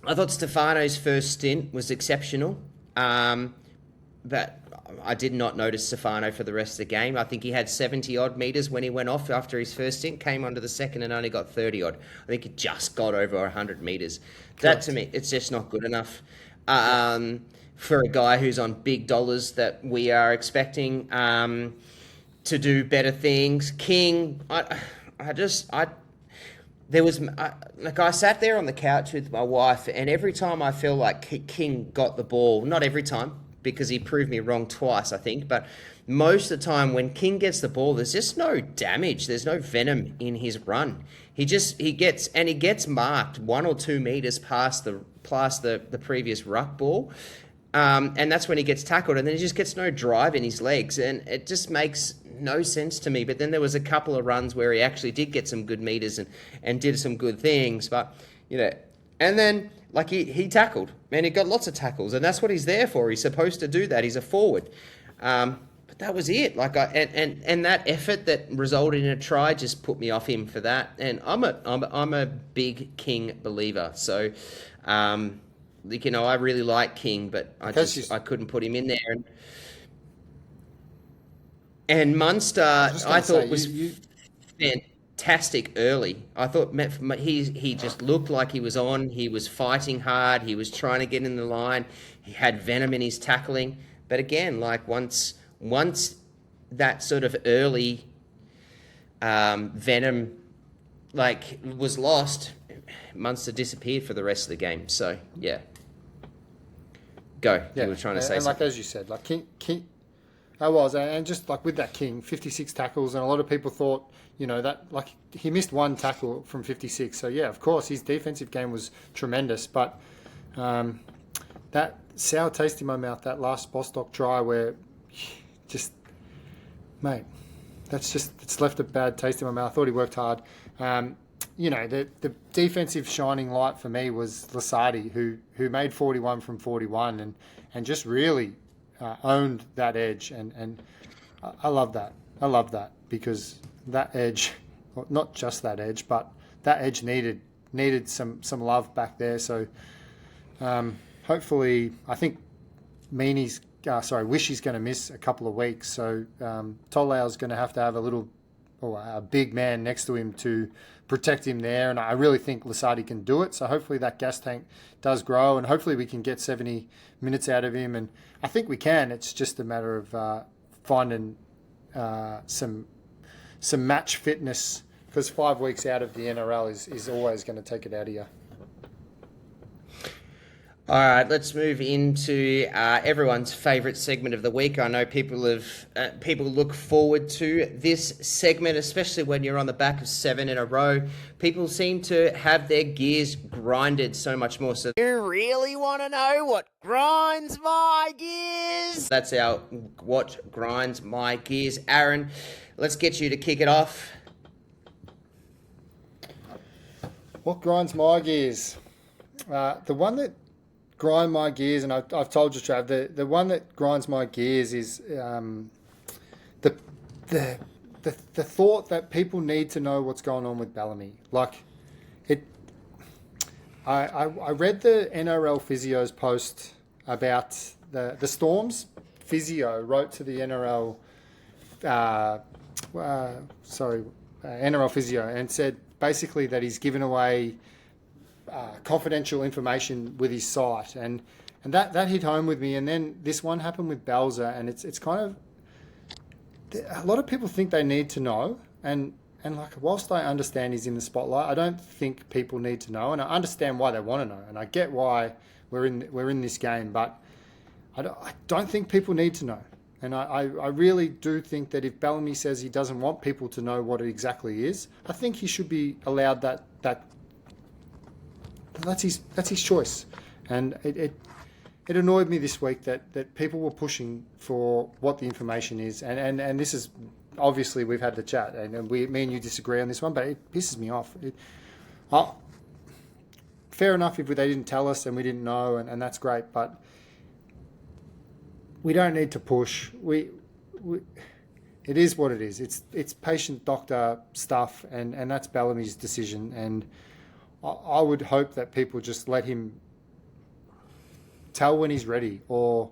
thought Stefano's first stint was exceptional. But I did not notice Stefano for the rest of the game. I think he had 70-odd metres when he went off after his first stint, came onto the second and only got 30-odd. I think he just got over 100 metres. That, to me, it's just not good enough. for a guy who's on big dollars that we are expecting to do better things. King, I sat there on the couch with my wife, and every time I feel like King got the ball, not every time, because he proved me wrong twice, I think, but most of the time when King gets the ball, there's just no damage. There's no venom in his run. He gets marked 1 or 2 meters past the previous ruck ball. And that's when he gets tackled, and then he just gets no drive in his legs, and it just makes no sense to me. But then there was a couple of runs where he actually did get some good meters and did some good things, but and then he tackled, and he got lots of tackles, and that's what he's there for. He's supposed to do that. He's a forward, but that was it. And that effort that resulted in a try just put me off him for that. And I'm a big King believer, so. I really like King, but I couldn't put him in there. And Munster, I thought was fantastic early. I thought he just looked like he was on. He was fighting hard. He was trying to get in the line. He had venom in his tackling. But again, once that sort of early venom was lost, Munster disappeared for the rest of the game. So yeah. Go. Yeah. You were trying to say something. As you said, King, I was, and just with that King, 56 tackles, and a lot of people thought, that he missed 1 tackle from 56. So yeah, of course, his defensive game was tremendous, but that sour taste in my mouth, that last Bostock try where, it's left a bad taste in my mouth. I thought he worked hard. The defensive shining light for me was Lasardi, who made 41 from 41 and just really owned that edge. And I love that. I love that because that edge, well, not just that edge, but that edge needed some love back there. So hopefully, I think Wishy's going to miss a couple of weeks. So Tolau's going to have a big man next to him to protect him there, and I really think Lasardi can do it. So hopefully that gas tank does grow, and hopefully we can get 70 minutes out of him, and I think we can. It's just a matter of finding some match fitness, because 5 weeks out of the NRL is always going to take it out of you. All right, let's move into everyone's favourite segment of the week. I know people look forward to this segment, especially when you're on the back of 7 in a row. People seem to have their gears grinded so much more. So you really want to know what grinds my gears? That's our what grinds my gears. Aaron, let's get you to kick it off. What grinds my gears? The one that grind my gears, and I've told you, Trav, the one that grinds my gears is the thought that people need to know what's going on with Bellamy. I read the NRL physio's post about the Storm's physio wrote to the NRL NRL physio and said basically that he's given away confidential information with his site, and that hit home with me. And then this one happened with Belzer, and it's kind of, a lot of people think they need to know, and whilst I understand he's in the spotlight, I don't think people need to know, and I understand why they want to know, and I get why we're in this game, but I don't think people need to know. And I really do think that if Bellamy says he doesn't want people to know what it exactly is, I think he should be allowed that that's his choice. And it annoyed me this week that people were pushing for what the information is, and this is obviously we've had the chat, and me and you disagree on this one, but it pisses me off. Fair enough if they didn't tell us and we didn't know, and that's great, but we don't need to push. It is what it is. It's patient doctor stuff, and that's Bellamy's decision. And I would hope that people just let him tell when he's ready, or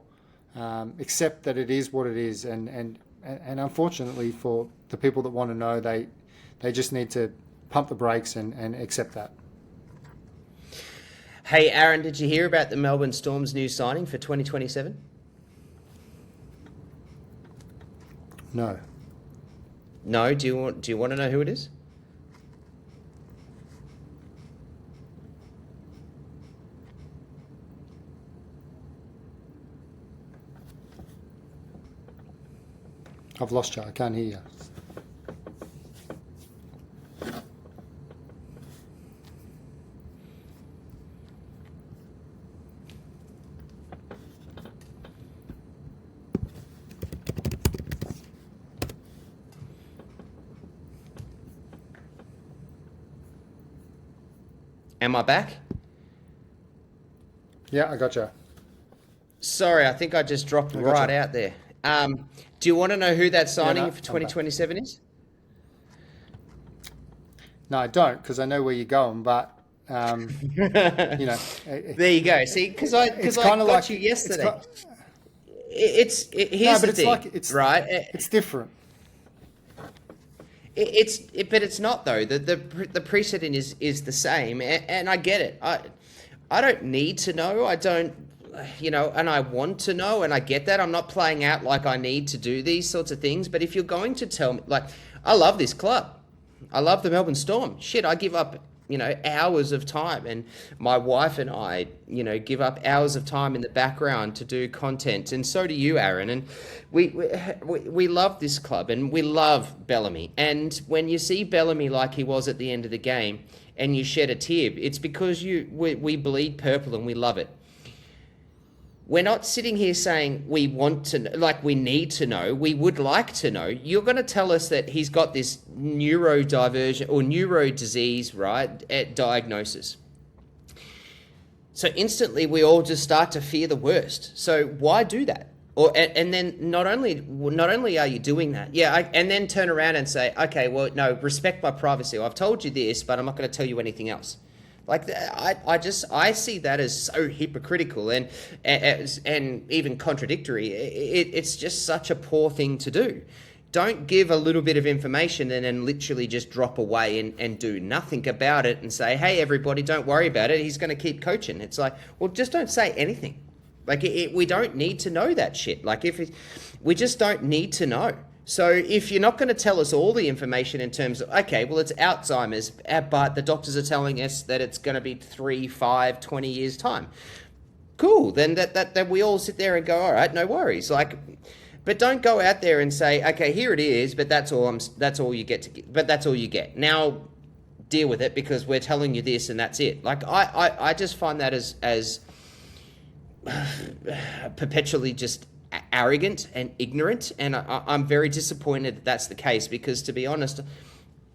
accept that it is what it is. And unfortunately for the people that want to know, they just need to pump the brakes and accept that. Hey, Aaron, did you hear about the Melbourne Storm's new signing for 2027? No. No. Do you want to know who it is? I've lost you. I can't hear you. Am I back? Yeah, I got you. Sorry, I think I just dropped right out there. Do you want to know who that signing for 2027 is? No, I don't, because I know where you're going, but there you go. See, because I got like, you yesterday. Here's the thing, right? It's different. But it's not though. The precedent is the same, and I get it. I don't need to know. I don't, and I want to know, and I get that. I'm not playing out like I need to do these sorts of things. But if you're going to tell me, like, I love this club, I love the Melbourne Storm. Shit, I give up, hours of time, and my wife and I, give up hours of time in the background to do content, and so do you, Aaron. And we love this club, and we love Bellamy. And when you see Bellamy like he was at the end of the game, and you shed a tear, it's because we bleed purple and we love it. We're not sitting here saying we want to, like we need to know, we would like to know. You're going to tell us that he's got this neurodiversion or neuro disease, right, at diagnosis. So instantly we all just start to fear the worst. So why do that? And then not only are you doing that, and then turn around and say, okay, well, no, respect my privacy. I've told you this, but I'm not going to tell you anything else. Like, I see that as so hypocritical and even contradictory. It's just such a poor thing to do. Don't give a little bit of information and then literally just drop away and do nothing about it and say, hey, everybody, don't worry about it. He's going to keep coaching. It's like, well, just don't say anything. Like, we don't need to know that shit. Like, we just don't need to know. So if you're not going to tell us all the information in terms of, okay, well, it's Alzheimer's, but the doctors are telling us that it's going to be 3, 5, 20 years time. Cool. Then that we all sit there and go, all right, no worries. Like, but don't go out there and say, okay, here it is, but that's all you get. But that's all you get. Now deal with it because we're telling you this and that's it. Like, I just find that as perpetually just arrogant and ignorant, and I'm very disappointed that that's the case, because to be honest,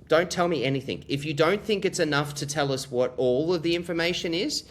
don't tell me anything. If you don't think it's enough to tell us what all of the information is,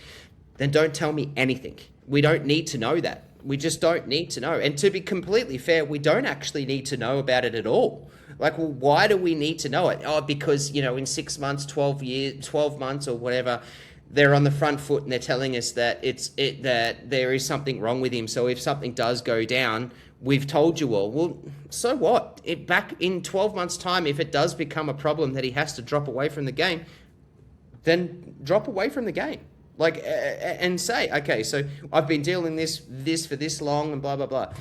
then don't tell me anything. We don't need to know that. We just don't need to know. And to be completely fair, we don't actually need to know about it at all. Like, well, why do we need to know it? Oh, because, in 6 months, 12 months or whatever, they're on the front foot and they're telling us that that there is something wrong with him. So if something does go down, we've told you all. Well, so what? Back in 12 months' time, if it does become a problem that he has to drop away from the game, then drop away from the game. Like, and say, okay, so I've been dealing this for this long and blah, blah, blah.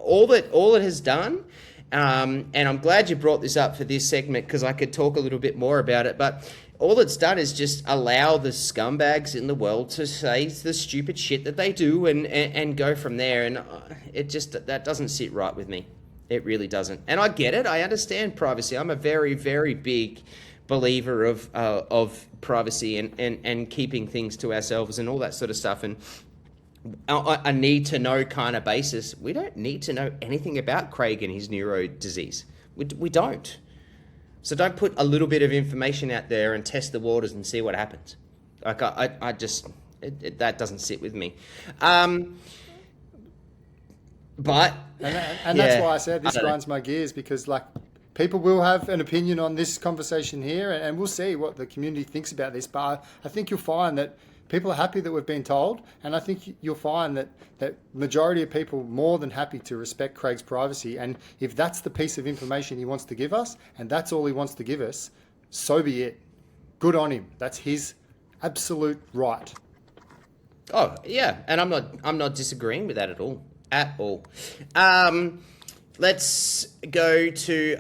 All it has done, and I'm glad you brought this up for this segment because I could talk a little bit more about it, but all it's done is just allow the scumbags in the world to say the stupid shit that they do and go from there. And that doesn't sit right with me. It really doesn't. And I get it. I understand privacy. I'm a very, very big believer of privacy and keeping things to ourselves and all that sort of stuff. And a need to know kind of basis. We don't need to know anything about Craig and his neuro disease. We don't. So don't put a little bit of information out there and test the waters and see what happens. Like, I just, that doesn't sit with me. But that's why I said this grinds my gears, because like, people will have an opinion on this conversation here, and we'll see what the community thinks about this. But I think you'll find that people are happy that we've been told, and I think you'll find that majority of people are more than happy to respect Craig's privacy. And if that's the piece of information he wants to give us, and that's all he wants to give us, so be it. Good on him. That's his absolute right. Oh yeah, and I'm not disagreeing with that at all. At all. Let's go to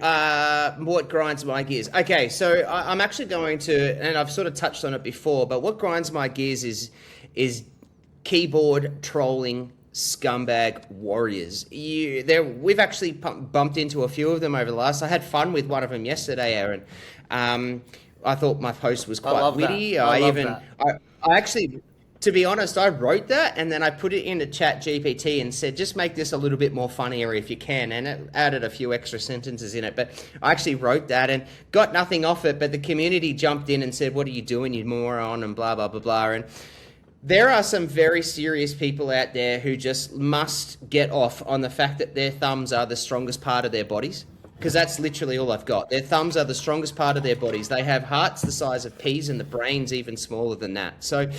what grinds my gears. Okay, so I'm actually going to, and I've sort of touched on it before, but what grinds my gears is keyboard trolling scumbag warriors. We've actually bumped into a few of them over the last. I had fun with one of them yesterday, Aaron. I thought my post was quite witty. That. I actually, to be honest, I wrote that and then I put it into Chat GPT and said, just make this a little bit more funnier if you can, and it added a few extra sentences in it. But I actually wrote that and got nothing off it, but the community jumped in and said, what are you doing, you moron, and blah, blah, blah, blah. And there are some very serious people out there who just must get off on the fact that their thumbs are the strongest part of their bodies. Because that's literally all I've got. Their thumbs are the strongest part of their bodies. They have hearts the size of peas and the brain's even smaller than that. So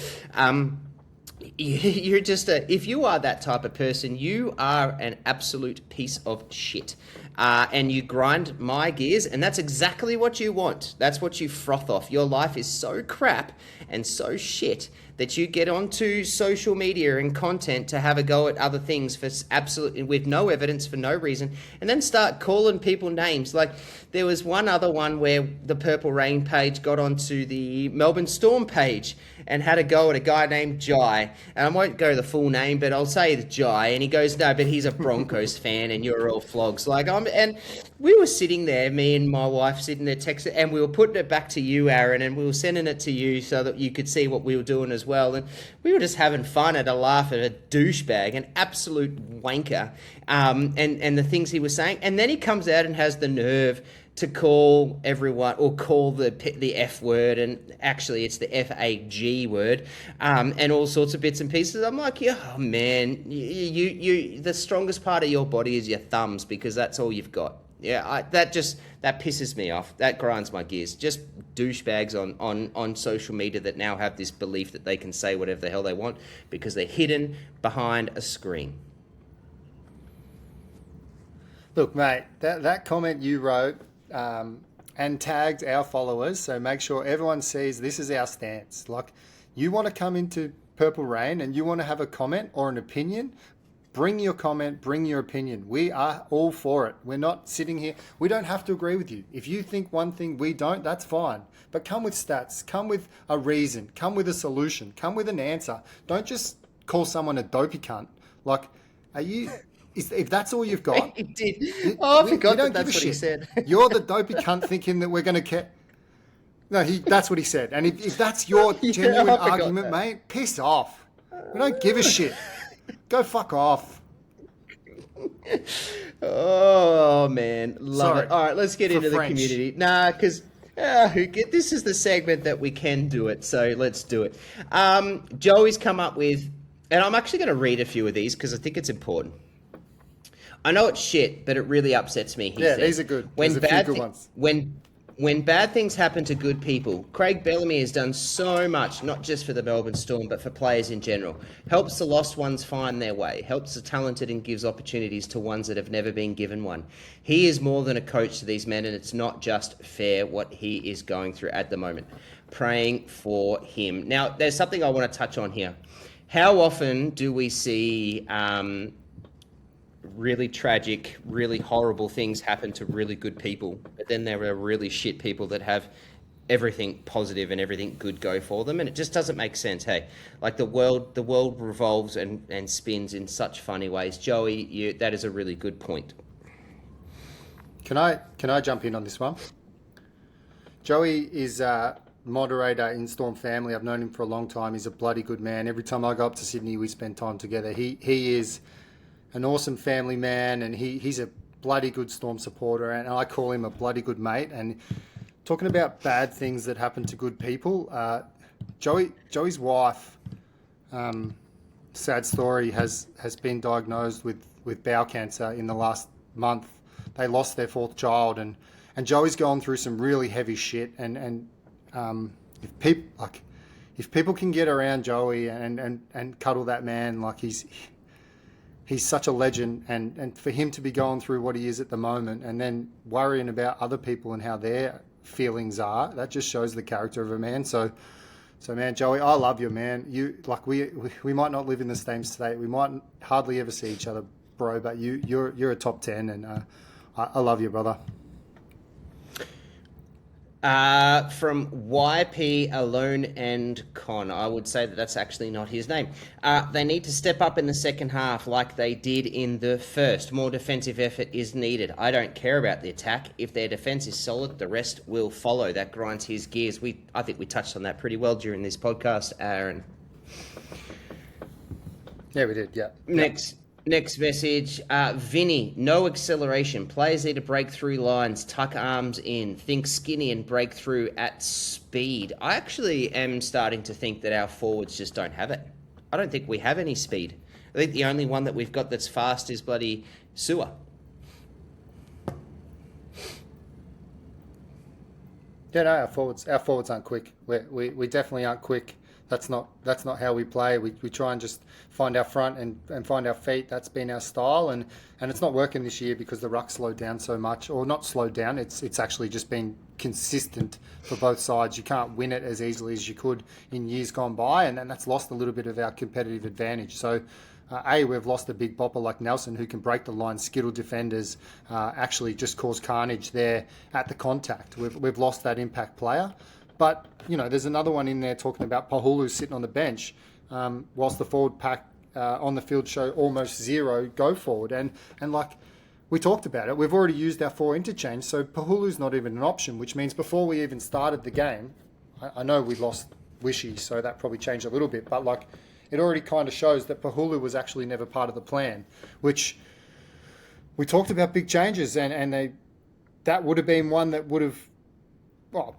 you're just if you are that type of person, you are an absolute piece of shit. And you grind my gears, and that's exactly what you want. That's what you froth off. Your life is so crap and so shit that you get onto social media and content to have a go at other things for absolutely with no evidence, for no reason, and then start calling people names. Like there was one other one where the Purple Rain page got onto the Melbourne Storm page and had a go at a guy named Jai, and I won't go the full name, but I'll say the Jai, and he goes, no, but he's a Broncos fan and you're all flogs. And we were sitting there, me and my wife sitting there texting, and we were putting it back to you, Aaron, and we were sending it to you so that you could see what we were doing as well. And we were just having fun at a laugh at a douchebag, an absolute wanker, and the things he was saying. And then he comes out and has the nerve to call everyone, or call the F word, and actually it's the FAG word, and all sorts of bits and pieces. I'm like, oh man, you the strongest part of your body is your thumbs, because that's all you've got. Yeah, that pisses me off. That grinds my gears. Just douchebags on social media that now have this belief that they can say whatever the hell they want because they're hidden behind a screen. Look, mate, that comment you wrote and tagged our followers, so make sure everyone sees this is our stance. Like, you want to come into Purple Rain and you want to have a comment or an opinion, bring your comment, bring your opinion. We are all for it. We're not sitting here. We don't have to agree with you. If you think one thing we don't, that's fine. But come with stats, come with a reason, come with a solution, come with an answer. Don't just call someone a dopey cunt. Like, are you... If that's all you've got... He did. I forgot that's what he said. You're the dopey cunt thinking that we're going to care. No, that's what he said. And if that's your genuine argument, mate, piss off. We don't give a shit. Go fuck off. Oh, man. Love it. All right, let's get into French. the community. Nah, because... this is the segment that we can do it, so let's do it. Joey's come up with... And I'm actually going to read a few of these because I think it's important. I know it's shit, but it really upsets me. He said. These are good. There's a few good ones. When bad things happen to good people, Craig Bellamy has done so much, not just for the Melbourne Storm, but for players in general. Helps the lost ones find their way, helps the talented and gives opportunities to ones that have never been given one. He is more than a coach to these men, and it's not just fair what he is going through at the moment. Praying for him. Now, there's something I want to touch on here. How often do we see really tragic, really horrible things happen to really good people, but then there are really shit people that have everything positive and everything good go for them, and it just doesn't make sense. Hey, like the world revolves and spins in such funny ways. Joey, that is a really good point. Can I jump in on this one? Joey is moderator in Storm Family. I've known him for a long time. He's a bloody good man. Every time I go up to Sydney, we spend time together. He is an awesome family man, and he's a bloody good Storm supporter, and I call him a bloody good mate. And talking about bad things that happen to good people, Joey's wife, sad story, has been diagnosed with bowel cancer in the last month. They lost their fourth child, and Joey's gone through some really heavy shit. And if people can get around Joey and cuddle that man, like he's such a legend, and for him to be going through what he is at the moment and then worrying about other people and how their feelings are, that just shows the character of a man. So So, man, Joey, I love you, man. We might not live in the same state. We might hardly ever see each other, bro. But you're a top 10, and I love you, brother. From YP Alone and Con, I would say that that's actually not his name. They need to step up in the second half like they did in the first. More defensive effort is needed. I don't care about the attack. If their defense is solid, the rest will follow. That grinds his gears. I think we touched on that pretty well during this podcast, Aaron. Yeah, we did. Yeah. Next message, Vinny, no acceleration. Players need to break through lines, tuck arms in, think skinny and break through at speed. I actually am starting to think that our forwards just don't have it. I don't think we have any speed. I think the only one that we've got that's fast is bloody Sewer. Yeah, no, our forwards aren't quick. We definitely aren't quick. That's not how we play. We try and just find our front and find our feet. That's been our style, and it's not working this year because the ruck slowed down so much, or not slowed down. It's actually just been consistent for both sides. You can't win it as easily as you could in years gone by, and that's lost a little bit of our competitive advantage. So, we've lost a big bopper like Nelson who can break the line, skittle defenders, actually just cause carnage there at the contact. We've lost that impact player. But, there's another one in there talking about Pahulu sitting on the bench, whilst the forward pack on the field show almost zero go forward. And like we talked about it, we've already used our 4 interchange, so Pahulu's not even an option, which means before we even started the game, I know we lost Wishy, so that probably changed a little bit, but like it already kind of shows that Pahulu was actually never part of the plan, which we talked about big changes, and that would have been one that would have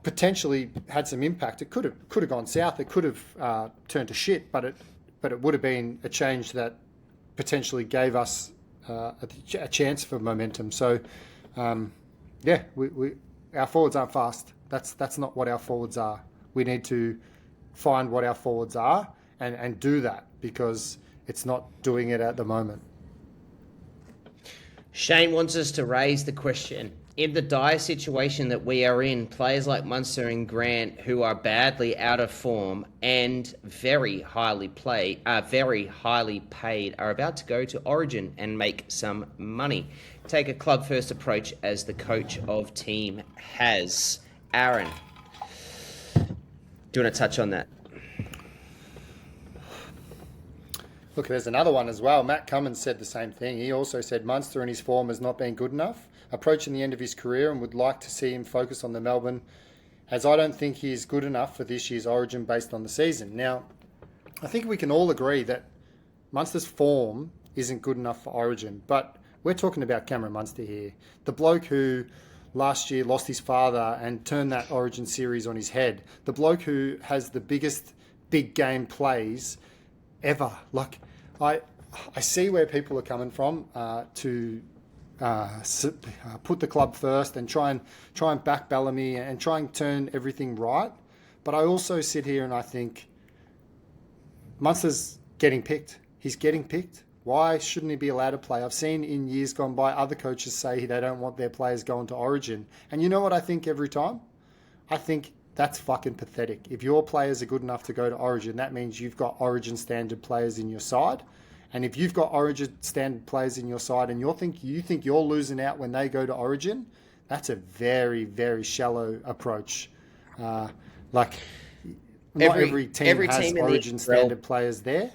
potentially had some impact. It could have gone south. It could have turned to shit, but it would have been a change that potentially gave us a chance for momentum. So, our forwards aren't fast. That's not what our forwards are. We need to find what our forwards are and do that, because it's not doing it at the moment. Shane wants us to raise the question. In the dire situation that we are in, players like Munster and Grant, who are badly out of form and very highly paid, are about to go to Origin and make some money. Take a club-first approach as the coach of team has. Aaron, do you want to touch on that? Look, there's another one as well. Matt Cummins said the same thing. He also said Munster in his form has not been good enough, approaching the end of his career, and would like to see him focus on the Melbourne, as I don't think he is good enough for this year's Origin based on the season. Now, I think we can all agree that Munster's form isn't good enough for Origin, but we're talking about Cameron Munster here. The bloke who last year lost his father and turned that Origin series on his head. The bloke who has the biggest big game plays ever. Like, I see where people are coming from to put the club first and try and back Bellamy and try and turn everything right. But I also sit here and I think Munster's getting picked. He's getting picked. Why shouldn't he be allowed to play? I've seen in years gone by other coaches say they don't want their players going to Origin. And you know what I think every time? I think that's fucking pathetic. If your players are good enough to go to Origin, that means you've got Origin standard players in your side. And if you've got Origin standard players in your side and you think you're losing out when they go to Origin, that's a very, very shallow approach. Not every team has Origin standard players there.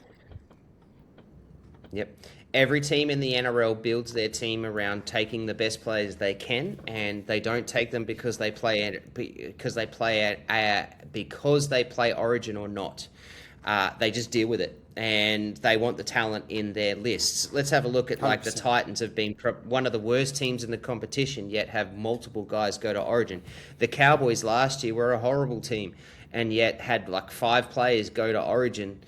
Yep. Every team in the NRL builds their team around taking the best players they can, and they don't take them because they play Origin or not. They just deal with it, and they want the talent in their lists. Let's have a look at 100%. the Titans have been one of the worst teams in the competition, yet have multiple guys go to Origin. The Cowboys last year were a horrible team, and yet had 5 players go to Origin.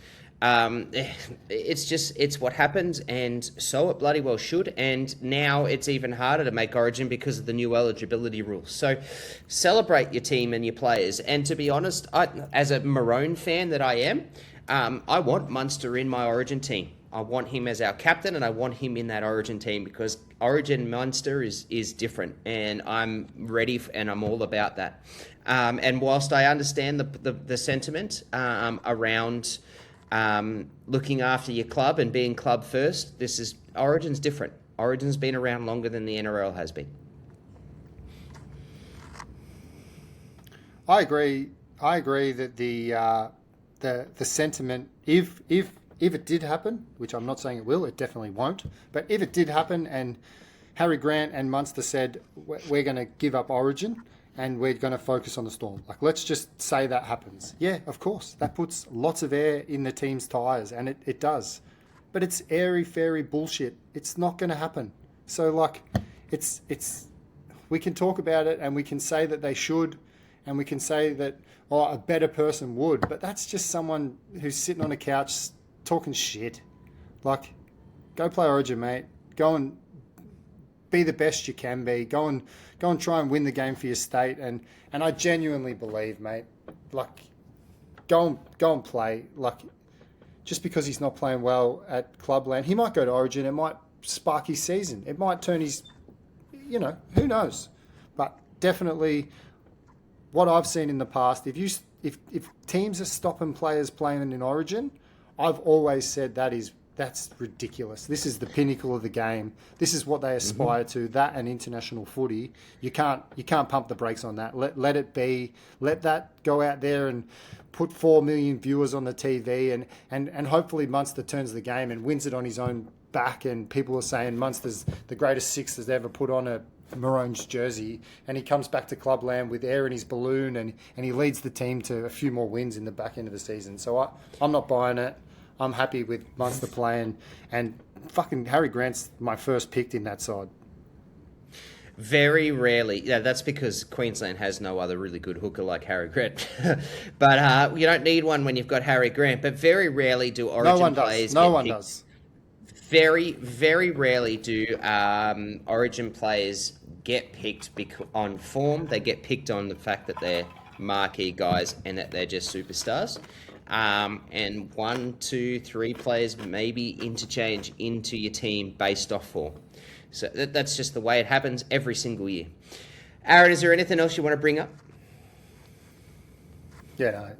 It's what happens, and so it bloody well should. And now it's even harder to make Origin because of the new eligibility rules. So celebrate your team and your players. And to be honest, as a Maroon fan that I am, I want Munster in my Origin team. I want him as our captain, and I want him in that Origin team because Origin Munster is different, and I'm ready and I'm all about that. And whilst I understand the sentiment around looking after your club and being club first, Origin's different. Origin's been around longer than the NRL has been. I agree that the sentiment, if it did happen, which I'm not saying it will, it definitely won't, but if it did happen and Harry Grant and Munster said we're going to give up Origin and we're going to focus on the Storm, like let's just say that happens. Yeah, of course, that puts lots of air in the team's tyres, and it does. But it's airy-fairy bullshit. It's not going to happen. So like, it's we can talk about it and we can say that they should, and we can say that a better person would, but that's just someone who's sitting on a couch talking shit. Like, go play Origin, mate. Go and be the best you can be. Go and try and win the game for your state. And I genuinely believe, mate, like, go and play. Like, just because he's not playing well at Clubland, he might go to Origin. It might spark his season. It might turn his, who knows? But definitely, what I've seen in the past, if teams are stopping players playing in Origin, I've always said that's ridiculous. This is the pinnacle of the game. This is what they aspire to. That and international footy. You can't pump the brakes on that. Let it be. Let that go out there and put 4 million viewers on the TV, and hopefully Munster turns the game and wins it on his own back. And people are saying Munster's the greatest six that's ever put on a Maroons jersey, and he comes back to Clubland with air in his balloon, and he leads the team to a few more wins in the back end of the season. So I'm not buying it. I'm happy with Munster playing, and fucking Harry Grant's my first pick in that side. Very rarely, that's because Queensland has no other really good hooker like Harry Grant. But you don't need one when you've got Harry Grant. But very rarely do Origin players No one does. Very, very rarely do Origin players get picked on form. They get picked on the fact that they're marquee guys and that they're just superstars. And 1, 2, 3 players maybe interchange into your team based off form. So that's just the way it happens every single year. Aaron, is there anything else you want to bring up? Yeah, no.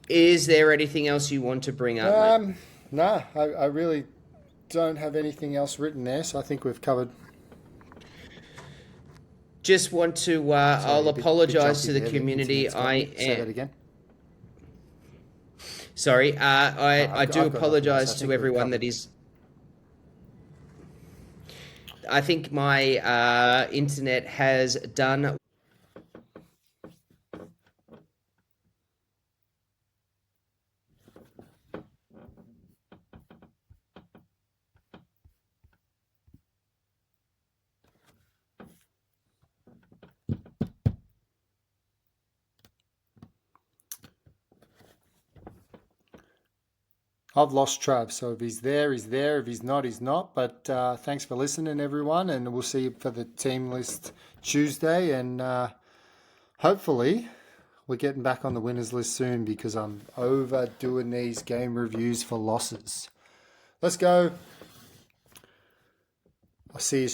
Is there anything else you want to bring up, mate? No, I really don't have anything else written there, so I think we've covered. Just want to, I'll apologise to the community. Say that again. Sorry, I do apologise to everyone that is. I think my internet has done. I've lost Trav, so if he's there, he's there. If he's not, he's not. But thanks for listening, everyone, and we'll see you for the team list Tuesday. And hopefully we're getting back on the winners list soon, because I'm overdoing these game reviews for losses. Let's go. I'll see you